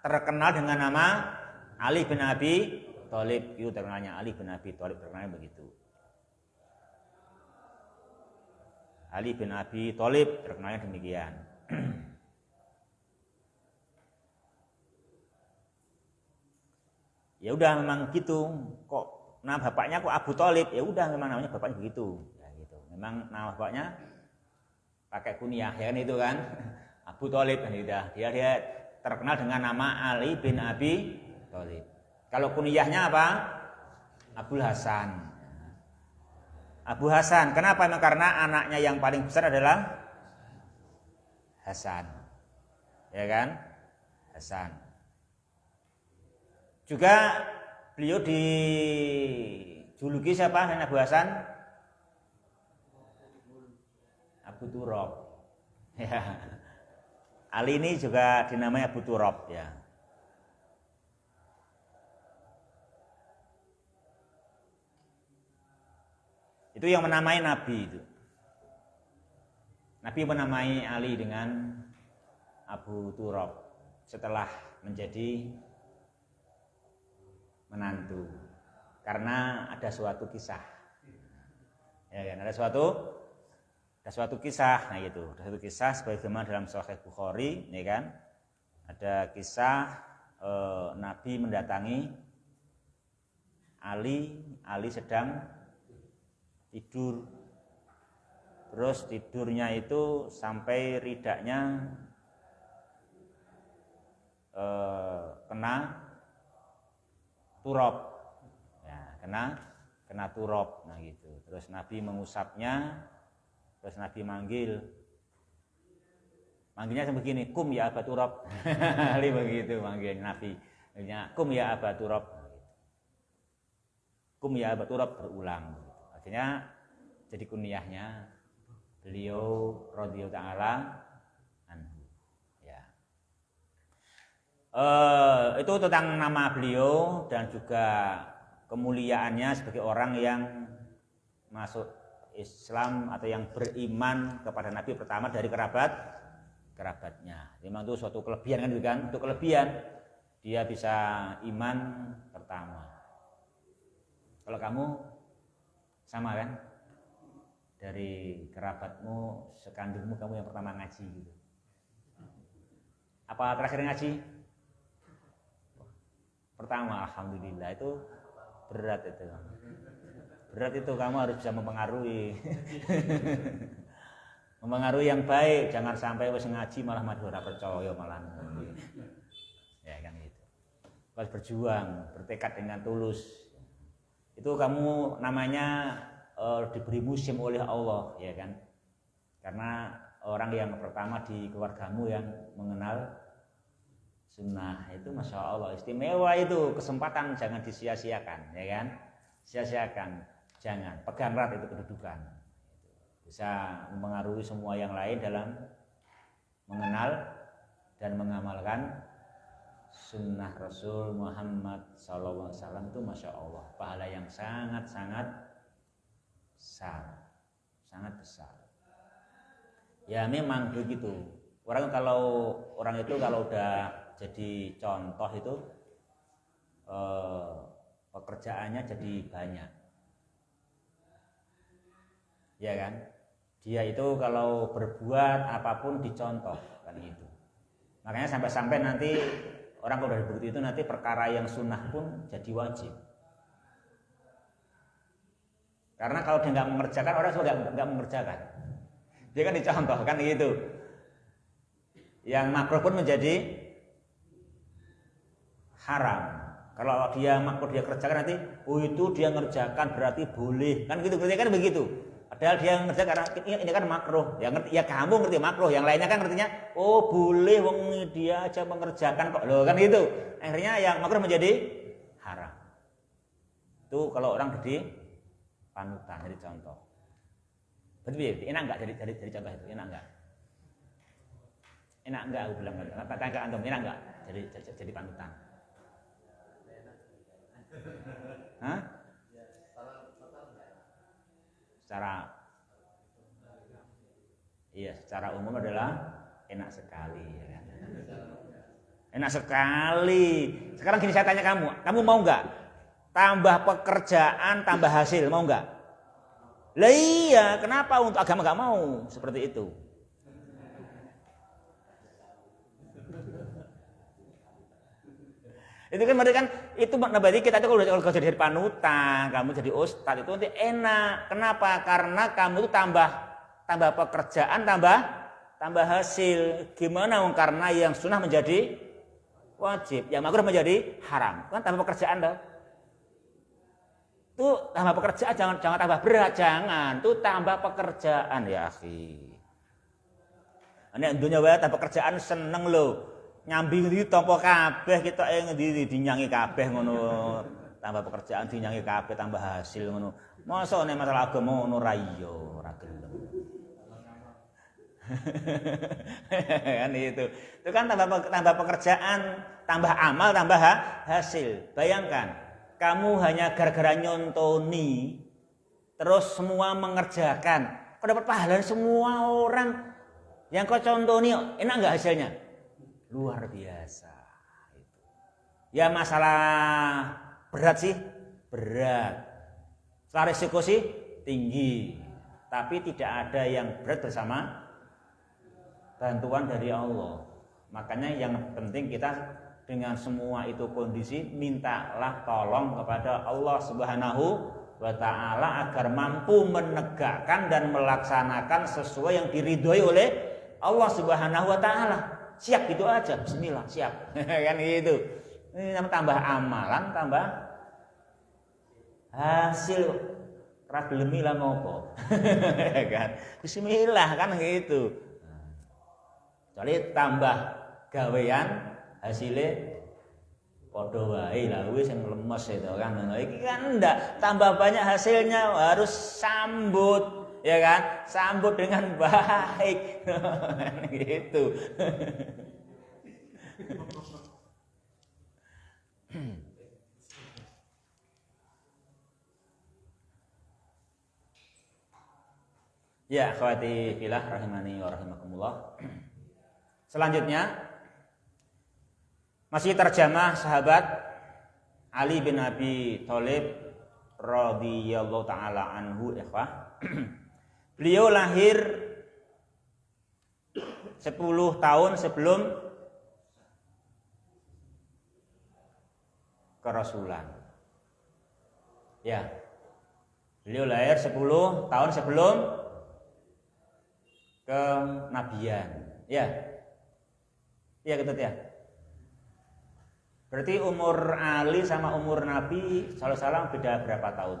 terkenal dengan nama Ali bin Abi Thalib. Itu terkenalnya Ali bin Abi Thalib terkenalnya begitu. Ali bin Abi Thalib terkenalnya demikian. Ya udah memang gitu. Kok nama bapaknya kok Abu Thalib? Ya udah memang namanya bapaknya begitu. Ya gitu. Memang nama bapaknya pakai kunyah ya kan itu kan. Abu Thalib kan dia terkenal dengan nama Ali bin Abi Thalib. Kalau kunyahnya apa? Abul Hasan. Abu Hasan. Kenapa? Memang karena anaknya yang paling besar adalah Hasan. Ya kan? Hasan. Juga beliau dijuluki siapa dengan Abu Hasan? Abu Turab. Ya. Ali ini juga dinamai Abu Turab ya. Itu yang menamai Nabi itu. Nabi menamai Ali dengan Abu Turab setelah menjadi menantu, karena ada suatu kisah, ya kan? Ada suatu kisah, nah itu, ada suatu kisah sebagaimana dalam Sahih Bukhari, ya kan? Ada kisah Nabi mendatangi Ali sedang tidur. Terus tidurnya itu sampai ridaknya kena turab. Ya, kena turab. Nah gitu. Terus Nabi mengusapnya, terus Nabi manggilnya begini, kum ya Aba Turab. Ali begitu manggil Nabi. Kum ya Aba Turab. Kum ya Aba Turab berulang. Akhirnya jadi kunyahnya beliau radhiyallahu taala anhu. Ya. Itu tentang nama beliau dan juga kemuliaannya sebagai orang yang masuk Islam atau yang beriman kepada Nabi pertama dari kerabatnya. Memang itu suatu kelebihan kan, bukan? Untuk kelebihan dia bisa iman pertama. Kalau kamu sama kan? Dari kerabatmu, sekandungmu kamu yang pertama ngaji gitu. Apa terakhir ngaji? Pertama, alhamdulillah. Itu berat itu. Berat itu, kamu harus bisa mempengaruhi. Mempengaruhi yang baik, jangan sampai wis ngaji malah ora percaya malah. Ya kan gitu. Harus berjuang, bertekad dengan tulus. Itu kamu namanya diberi musim oleh Allah, ya kan? Karena orang yang pertama di keluargamu yang mengenal sunnah itu, masya Allah, istimewa itu, kesempatan jangan disia-siakan, ya kan? Sia-siakan, jangan, pegang erat itu kedudukan. Bisa mempengaruhi semua yang lain dalam mengenal dan mengamalkan sunnah Rasul Muhammad SAW itu, masya Allah, pahala yang sangat-sangat besar, sangat besar. Ya memang begitu. Orang itu kalau udah jadi contoh itu pekerjaannya jadi banyak, ya kan? Dia itu kalau berbuat apapun dicontoh kan gitu. Makanya sampai-sampai nanti orang kalau udah begitu itu nanti perkara yang sunnah pun jadi wajib. Karena kalau dia nggak mengerjakan, orang sudah nggak mengerjakan. Dia kan dicontoh kan gitu. Yang makruh pun menjadi haram. Kalau dia makruh dia kerjakan nanti, oh itu dia ngerjakan berarti boleh kan gitu, kan begitu. Padahal dia ngerjakan karena ini kan makruh. Ya kamu ngerti makruh, yang lainnya kan ngertinya oh boleh, wong dia aja mengerjakan kok loh kan gitu. Akhirnya yang makruh menjadi haram. Itu kalau orang jadi panutan, jadi contoh. Berarti enak enggak jadi contoh itu? Enak enggak? Enak enggak aku bilang enggak. Tanya antum, enak enggak jadi panutan? Hah? Secara umum adalah enak sekali, ya kan? Enak sekali. Sekarang gini saya tanya kamu mau enggak tambah pekerjaan, tambah hasil, mau enggak? Lah iya, kenapa untuk agama enggak mau seperti itu? Itu kan berarti kan itu berarti kita itu kalau jadi panutan, kamu jadi ustadz itu nanti enak. Kenapa? Karena kamu itu tambah pekerjaan, tambah hasil. Gimana? Karena yang sunnah menjadi wajib, yang makruh menjadi haram. Kan tambah pekerjaan dah. Tuh tambah pekerjaan, jangan tambah berat, jangan. Tuh tambah pekerjaan ya, akhi. Nek dunya wae tambah pekerjaan seneng lho. Nyambi ngendi tampa kabeh kita ngendi dinyangi kabeh ngono. Tambah pekerjaan dinyangi kabeh, tambah hasil ngono. Masa nek masalah agama ngono ra iya, ora gelem. Kan itu. Itu kan tambah pekerjaan, tambah amal, tambah hasil. Bayangkan, kamu hanya gara-gara nyontoni terus semua mengerjakan. Kau dapat pahala semua orang yang kau contoni, enak enggak hasilnya? Luar biasa itu. Ya masalah berat sih, berat. Secara risiko sih tinggi. Tapi tidak ada yang berat bersama bantuan dari Allah. Makanya yang penting kita dengan semua itu kondisi mintalah tolong kepada Allah Subhanahu wa ta'ala agar mampu menegakkan dan melaksanakan sesuai yang diridhoi oleh Allah Subhanahu wa ta'ala. Siap gitu aja, bismillah, siap. Kan gitu. Ini tambah amalan, tambah hasil ragelemi lah ngopo. Kan bismillah kan gitu. Kecuali tambah gawean hasilnya padha wae lah wis sing lemes itu kan. Iki kan ndak tambah banyak hasilnya harus sambut ya kan? Sambut dengan baik. Gitu. Ya, akhwati fillah rahimani wa rahimakumullah. Selanjutnya masih terjemah sahabat Ali bin Abi Thalib radhiyallahu taala anhu, ikhwah. Beliau lahir 10 tahun sebelum kerasulan. Ya. Beliau lahir 10 tahun sebelum kenabian. Ya. Iya gitu ya. Berarti umur Ali sama umur Nabi sallallahu alaihi wasallam beda berapa tahun?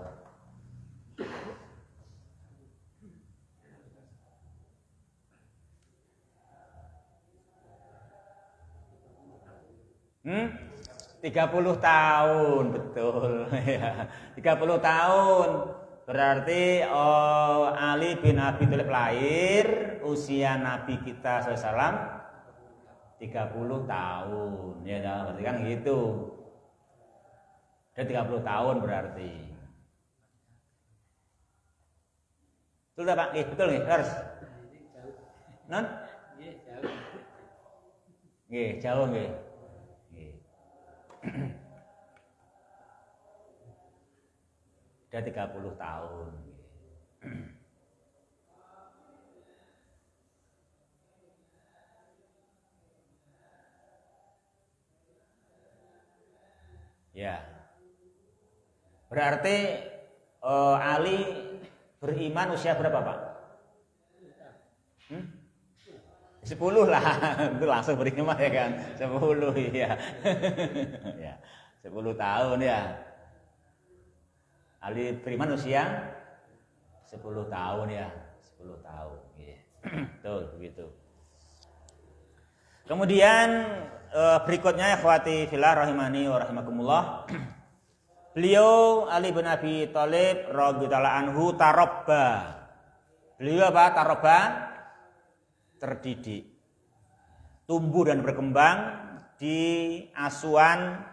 Hmm? 30 tahun, betul. 30 tahun. Berarti Ali bin Abi Thalib lahir usia Nabi kita SAW 30 tahun. Ya, berarti kan gitu. Ada 30 tahun berarti. Betul tak Pak? Betul nih, harus. Non? Nggih, jauh nggih. Udah 30 tahun. Ya. Berarti Ali beriman usia berapa, Pak? 10 lah. Itu langsung beriman ya kan. 10 ya. Ya. 10 tahun ya. Ali beriman usia 10 tahun ya, 10 tahun. Betul begitu. Kemudian berikutnya ikhwati fillah rahimani wa rahimakumullah. Beliau Ali bin Abi Thalib radhiyallahu anhu tarabba. Beliau apa? Tarabba, terdidik. Tumbuh dan berkembang di asuhan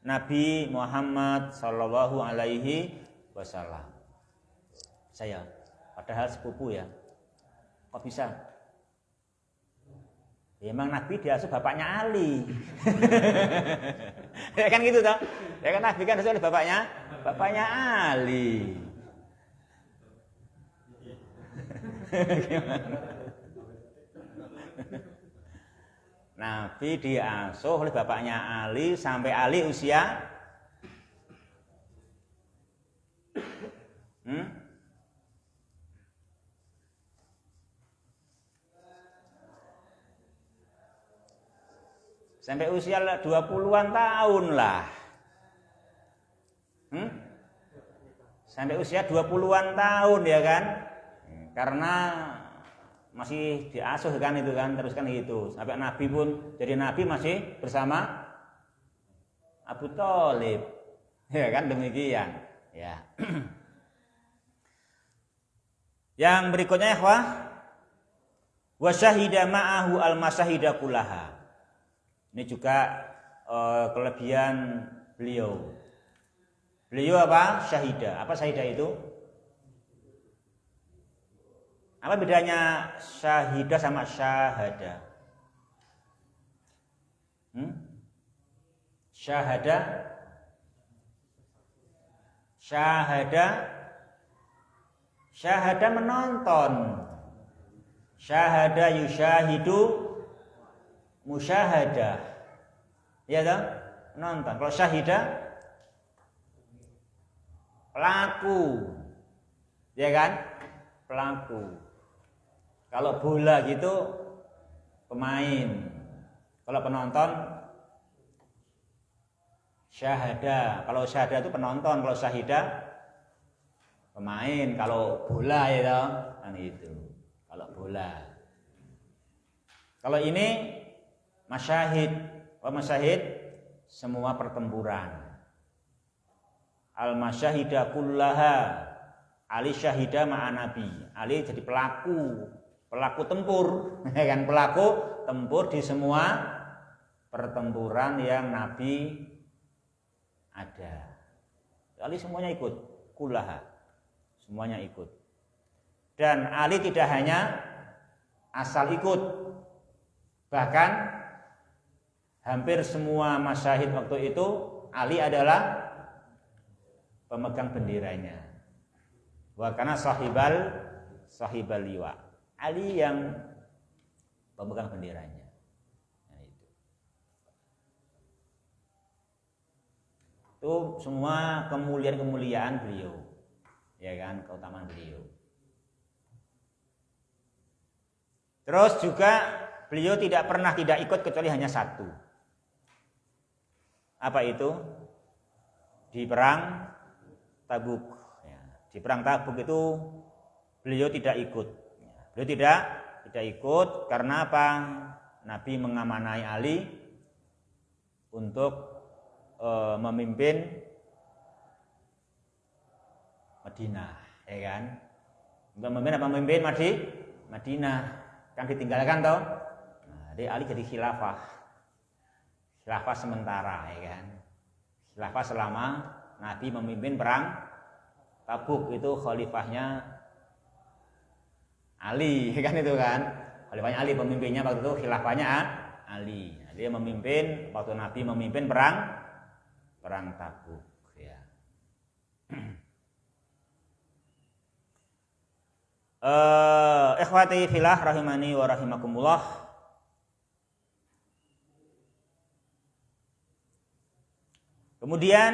Nabi Muhammad Sallallahu Alaihi Wasallam. Saya, padahal sepupu ya, kok bisa? Ya, emang Nabi diasuh bapaknya Ali. Ya kan gitu toh? Ya kan Nabi kan diasuh oleh bapaknya Ali. Nabi diasuh oleh bapaknya Ali sampai Ali usia sampai usia 20-an tahun lah. Sampai usia 20-an tahun ya kan? Karena masih diasuh kan itu kan, terus kan gitu. Sampai Nabi pun jadi Nabi masih bersama Abu Thalib. Ya kan demikian. Ya. Yang berikutnya ikhwah, wa syahida ma'ahu al-masyahida kullaha. Ini juga kelebihan beliau. Beliau apa? Syahida. Apa syahida itu? Apa bedanya syahidah sama syahada? Syahada menonton. Syahada yusyahidu musyahadah. Ya toh? Nonton. Kalau syahidah pelaku. Ya kan? Pelaku. Kalau bola gitu pemain. Kalau penonton syahada. Kalau syahada itu penonton, kalau syahidah pemain. Kalau bola ya toh, kan itu. Kalau bola. Kalau ini masyahid. Apa masyahid? Semua pertempuran. Al-masyahida kullaha. Ali syahida ma'a nabi. Ali jadi pelaku tempur, ya kan, pelaku tempur di semua pertempuran yang Nabi ada. Ali semuanya ikut, kullaha. Semuanya ikut. Dan Ali tidak hanya asal ikut. Bahkan hampir semua masyahid waktu itu Ali adalah pemegang benderanya. Wa kana sahibal liwa. Ali yang pemegang benderanya. Nah, itu semua kemuliaan beliau. Ya kan, keutamaan beliau. Terus juga beliau tidak pernah tidak ikut kecuali hanya satu. Apa itu? Di perang Tabuk. Ya, di perang Tabuk itu beliau tidak ikut. Beliau tidak ikut karena apa? Nabi mengamanai Ali untuk memimpin Madinah, ya kan? Untuk memimpin Madinah, kan ditinggalkan toh. Nah, jadi Ali jadi khilafah sementara, ya kan? Khilafah selama Nabi memimpin perang Tabuk, itu khalifahnya Ali, kan itu kan? Khalifahnya Ali, pemimpinnya waktu itu khilafahnya Ali. Dia memimpin waktu Nabi memimpin perang Tabuk, ya. Ikhwati fillah rahimani wa rahimakumullah. Kemudian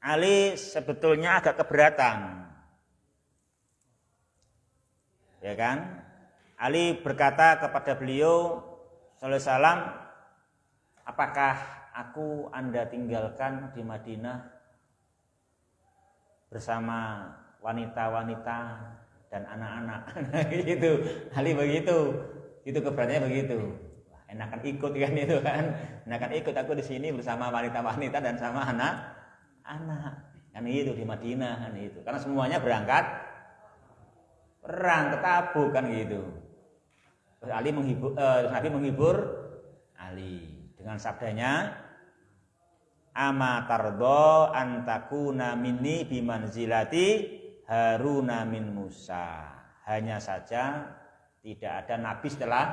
Ali sebetulnya agak keberatan, ya kan? Ali berkata kepada beliau sallallahu alaihi wasallam, apakah Anda tinggalkan di Madinah bersama wanita-wanita dan anak-anak? Gitu. Ali begitu. Itu keberatannya begitu. Enakan ikut kan itu kan. Enakan ikut aku di sini bersama wanita-wanita dan sama anak-anak. Kan itu di Madinah kan itu. Karena semuanya berangkat perang ke Tabuk kan gitu. Terus Nabi menghibur Ali dengan sabdanya, ama tardo antakuna minni bimanzilati Haruna min Musa. Hanya saja tidak ada nabi setelah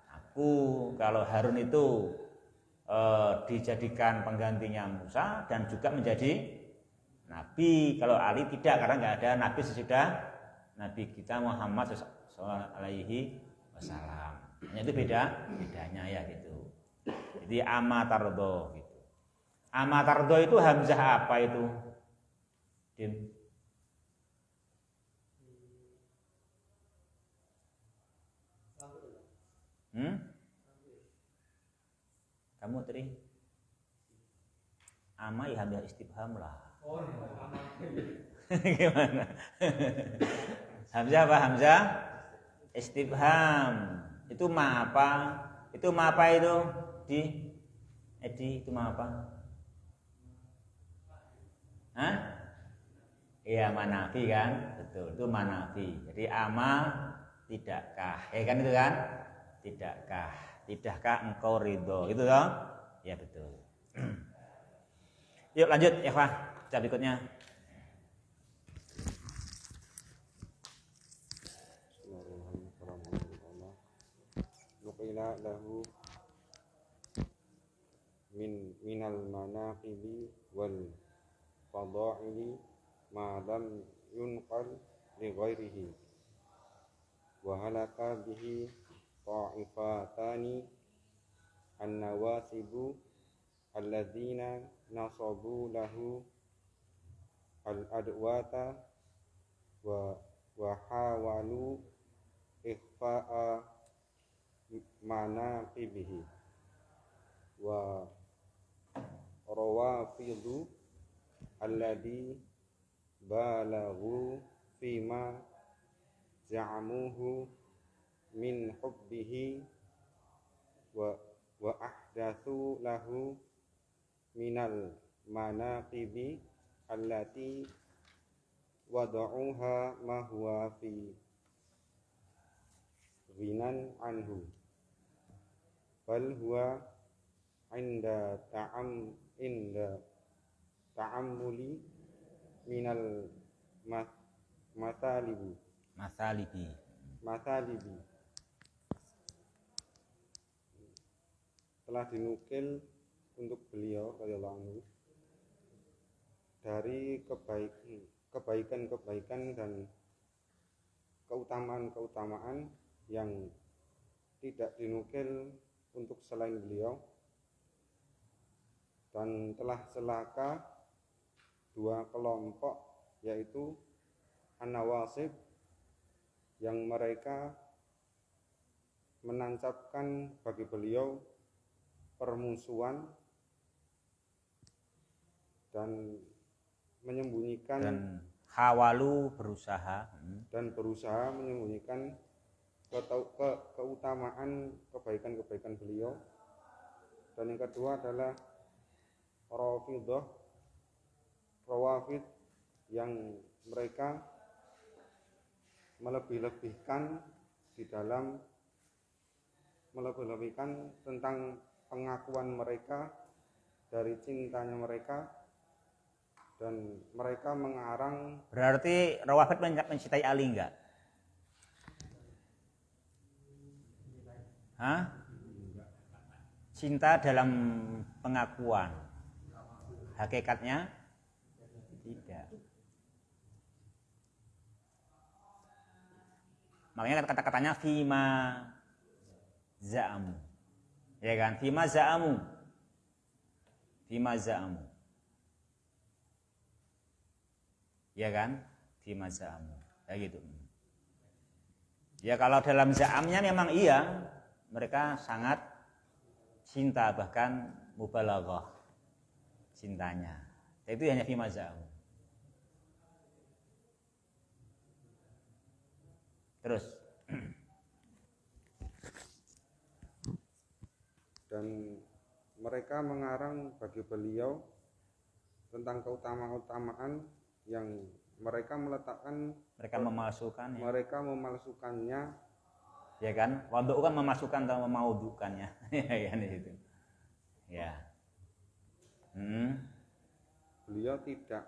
aku. Kalau Harun itu dijadikan penggantinya Musa dan juga menjadi nabi. Kalau Ali tidak, karena nggak ada nabi sesudah Nabi kita Muhammad sallallahu alaihi wasallam. Itu bedanya ya gitu. Jadi ama tardo gitu. Ama tardo itu hamzah apa itu? Dim. Kamu Tri? Ama ya hamzah istifham lah. Oh, gimana? Hamzah apa? Hamzah istifham. Itu ma apa? Itu ma apa itu? Itu ma apa? Hah? Iya, manafi kan? Betul, itu manafi. Jadi ama tidakkah? Ya kan itu kan? Tidakkah engkau ridho? Itu toh? Ya betul. Yuk lanjut ya Pak. Baca berikutnya. Nuqila lahu minal manaqibi wal fadaili ma lam yunqal li ghairihi wa halaka bihi ta'ifatani an-nawasibu alladzina nasabu lahu al-adwata wa hawalu ikhfa'a manaqibihi wa rawafidu alladhi balaghu fima za'amuhu min hubbihi wa ahdathu lahu minal manaqibi allati wada'uha ma huwa fi ghinan anhu bal huwa inda ta'ammuli minal matalibi telah dinukil untuk beliau radhiyallahu anhu dari kebaikan-kebaikan dan keutamaan-keutamaan yang tidak dinukil untuk selain beliau, dan telah celaka dua kelompok, yaitu an-nawasib yang mereka menancapkan bagi beliau permusuhan dan menyembunyikan Dan hawalu berusaha dan berusaha menyembunyikan keutamaan kebaikan-kebaikan beliau. Dan yang kedua adalah rawafid yang mereka melebih-lebihkan tentang pengakuan mereka dari cintanya mereka, dan mereka mengarang. Berarti Rawafid mencintai Ali enggak? Hah? Cinta dalam pengakuan, hakikatnya tidak. Makanya kata-katanya fima za'amu, ya kan? Fima za'amu, ya kan? Fima za'amu, kayak gitu. Ya kalau dalam za'amnya memang iya, mereka sangat cinta, bahkan mubalaghah cintanya. Itu hanya fima za'amu. Terus dan mereka mengarang bagi beliau tentang keutamaan-keutamaan yang mereka meletakkan, mereka memalsukannya, ya kan? Wadhu kan memasukkan atau memaudukannya. Ya kan itu. Ya. Beliau tidak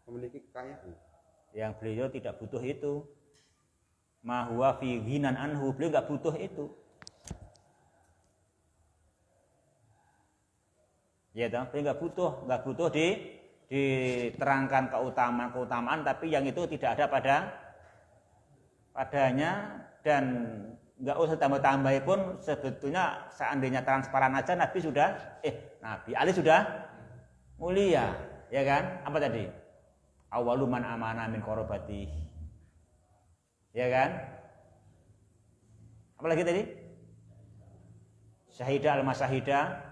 memiliki kekayaan. Yang beliau tidak butuh itu. Ma huwa fi ghinan anhu, beliau enggak butuh itu. Ya toh, beliau enggak butuh diterangkan keutamaan, tapi yang itu tidak ada padanya, dan enggak usah tambah-tambah pun. Sebetulnya seandainya transparan aja Nabi Ali sudah mulia, ya kan? Apa tadi? Awwalu man amana min qarabati. Ya kan? Apalagi tadi? Syahida al-masahida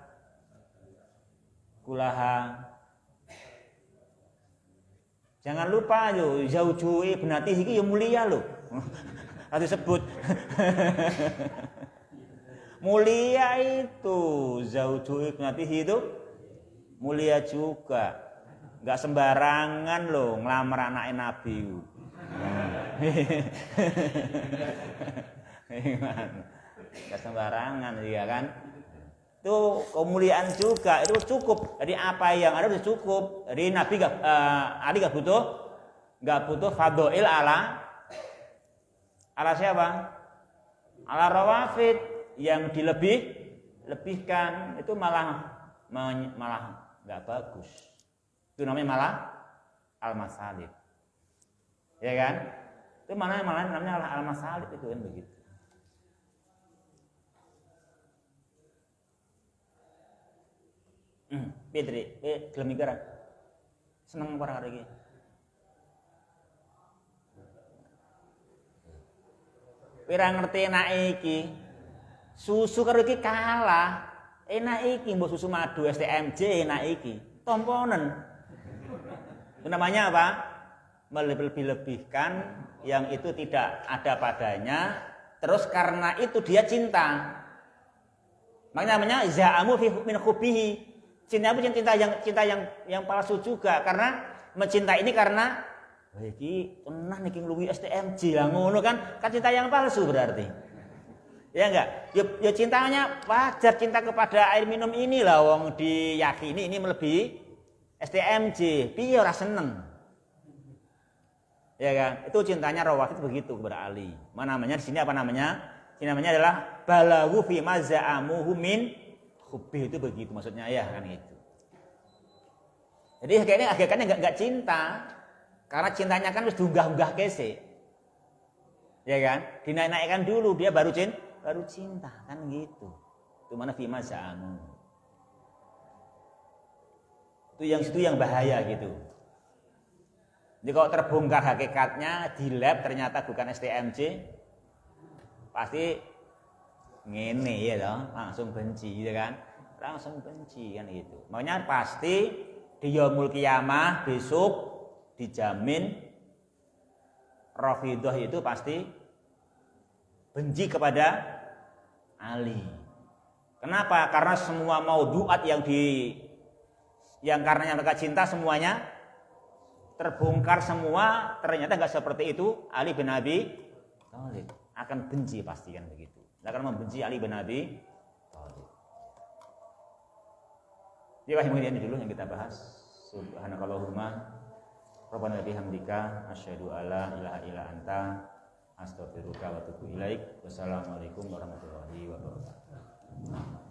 kulaha. Jangan lupa yo, zauju ibnatihi iki yo mulia lho. Harus sebut. Mulia itu, zauju ibnatihi itu mulia juga. Enggak sembarangan loh ngelamar anak Nabi. Enggak sembarangan, ya kan? Itu kemuliaan juga, itu cukup. Jadi apa yang ada sudah cukup. Jadi Nabi Ali enggak butuh fadhail ala siapa? Ala Rawafid yang dilebihkan, itu malah enggak bagus. Itu namanya malah al-masalib. Ya kan? Itu malah namanya al-masalib, itu kan begitu. Pedri, gelem iki ora? Seneng ora karo iki? Ora ngerti enake iki. Susu karo iki kalah. Enak iki mbok susu madu STMJ enak iki. Tomponen. Itu namanya apa? Melebih-lebihkan yang itu tidak ada padanya, terus karena itu dia cinta. Makanya namanya za'amu fi min hubbihi. Cinta yang palsu juga karena mencintai ini karena iki tenan iki ngluwi STMJ lah ngono kan cinta yang palsu berarti. Ya enggak? Ya cintanya wajar, cinta kepada air minum ini lah wong diyakini ini melebihi STMJ. Piye ora seneng? Ya kan? Itu cintanya Rawafid begitu kepada Ali. Mana namanya di sini apa namanya? Ini namanya adalah balaghu fi maz'amuhu min hubbi, itu begitu maksudnya ya kan itu. Jadi hakikatnya enggak cinta. Karena cintanya kan wis diunggah-unggah kese. Ya kan? Dinaik-naikkan dulu dia baru cinta kan gitu. Itu mana fi maz'amu. Itu yang bahaya gitu. Jadi kalau terbongkar hakikatnya di lab ternyata bukan STMJ, pasti ngene ya toh, langsung benci ya kan? Langsung benci kan gitu. Makanya pasti di yaumul qiyamah besok dijamin Rafidhah itu pasti benci kepada Ali. Kenapa? Karena semua mauduat yang karenanya mereka cinta semuanya terbongkar semua, ternyata enggak seperti itu. Ali bin Abi Thalib akan benci pasti kan begitu. Akan membenci Ali bin Abi Thalib. Jadi ini dulu yang kita bahas. Subhanakallahumma Rabbana bihamdika asyhadu alla ilaha illa anta astaghfiruka wa atubu ilaik. Wassalamualaikum warahmatullahi wabarakatuh.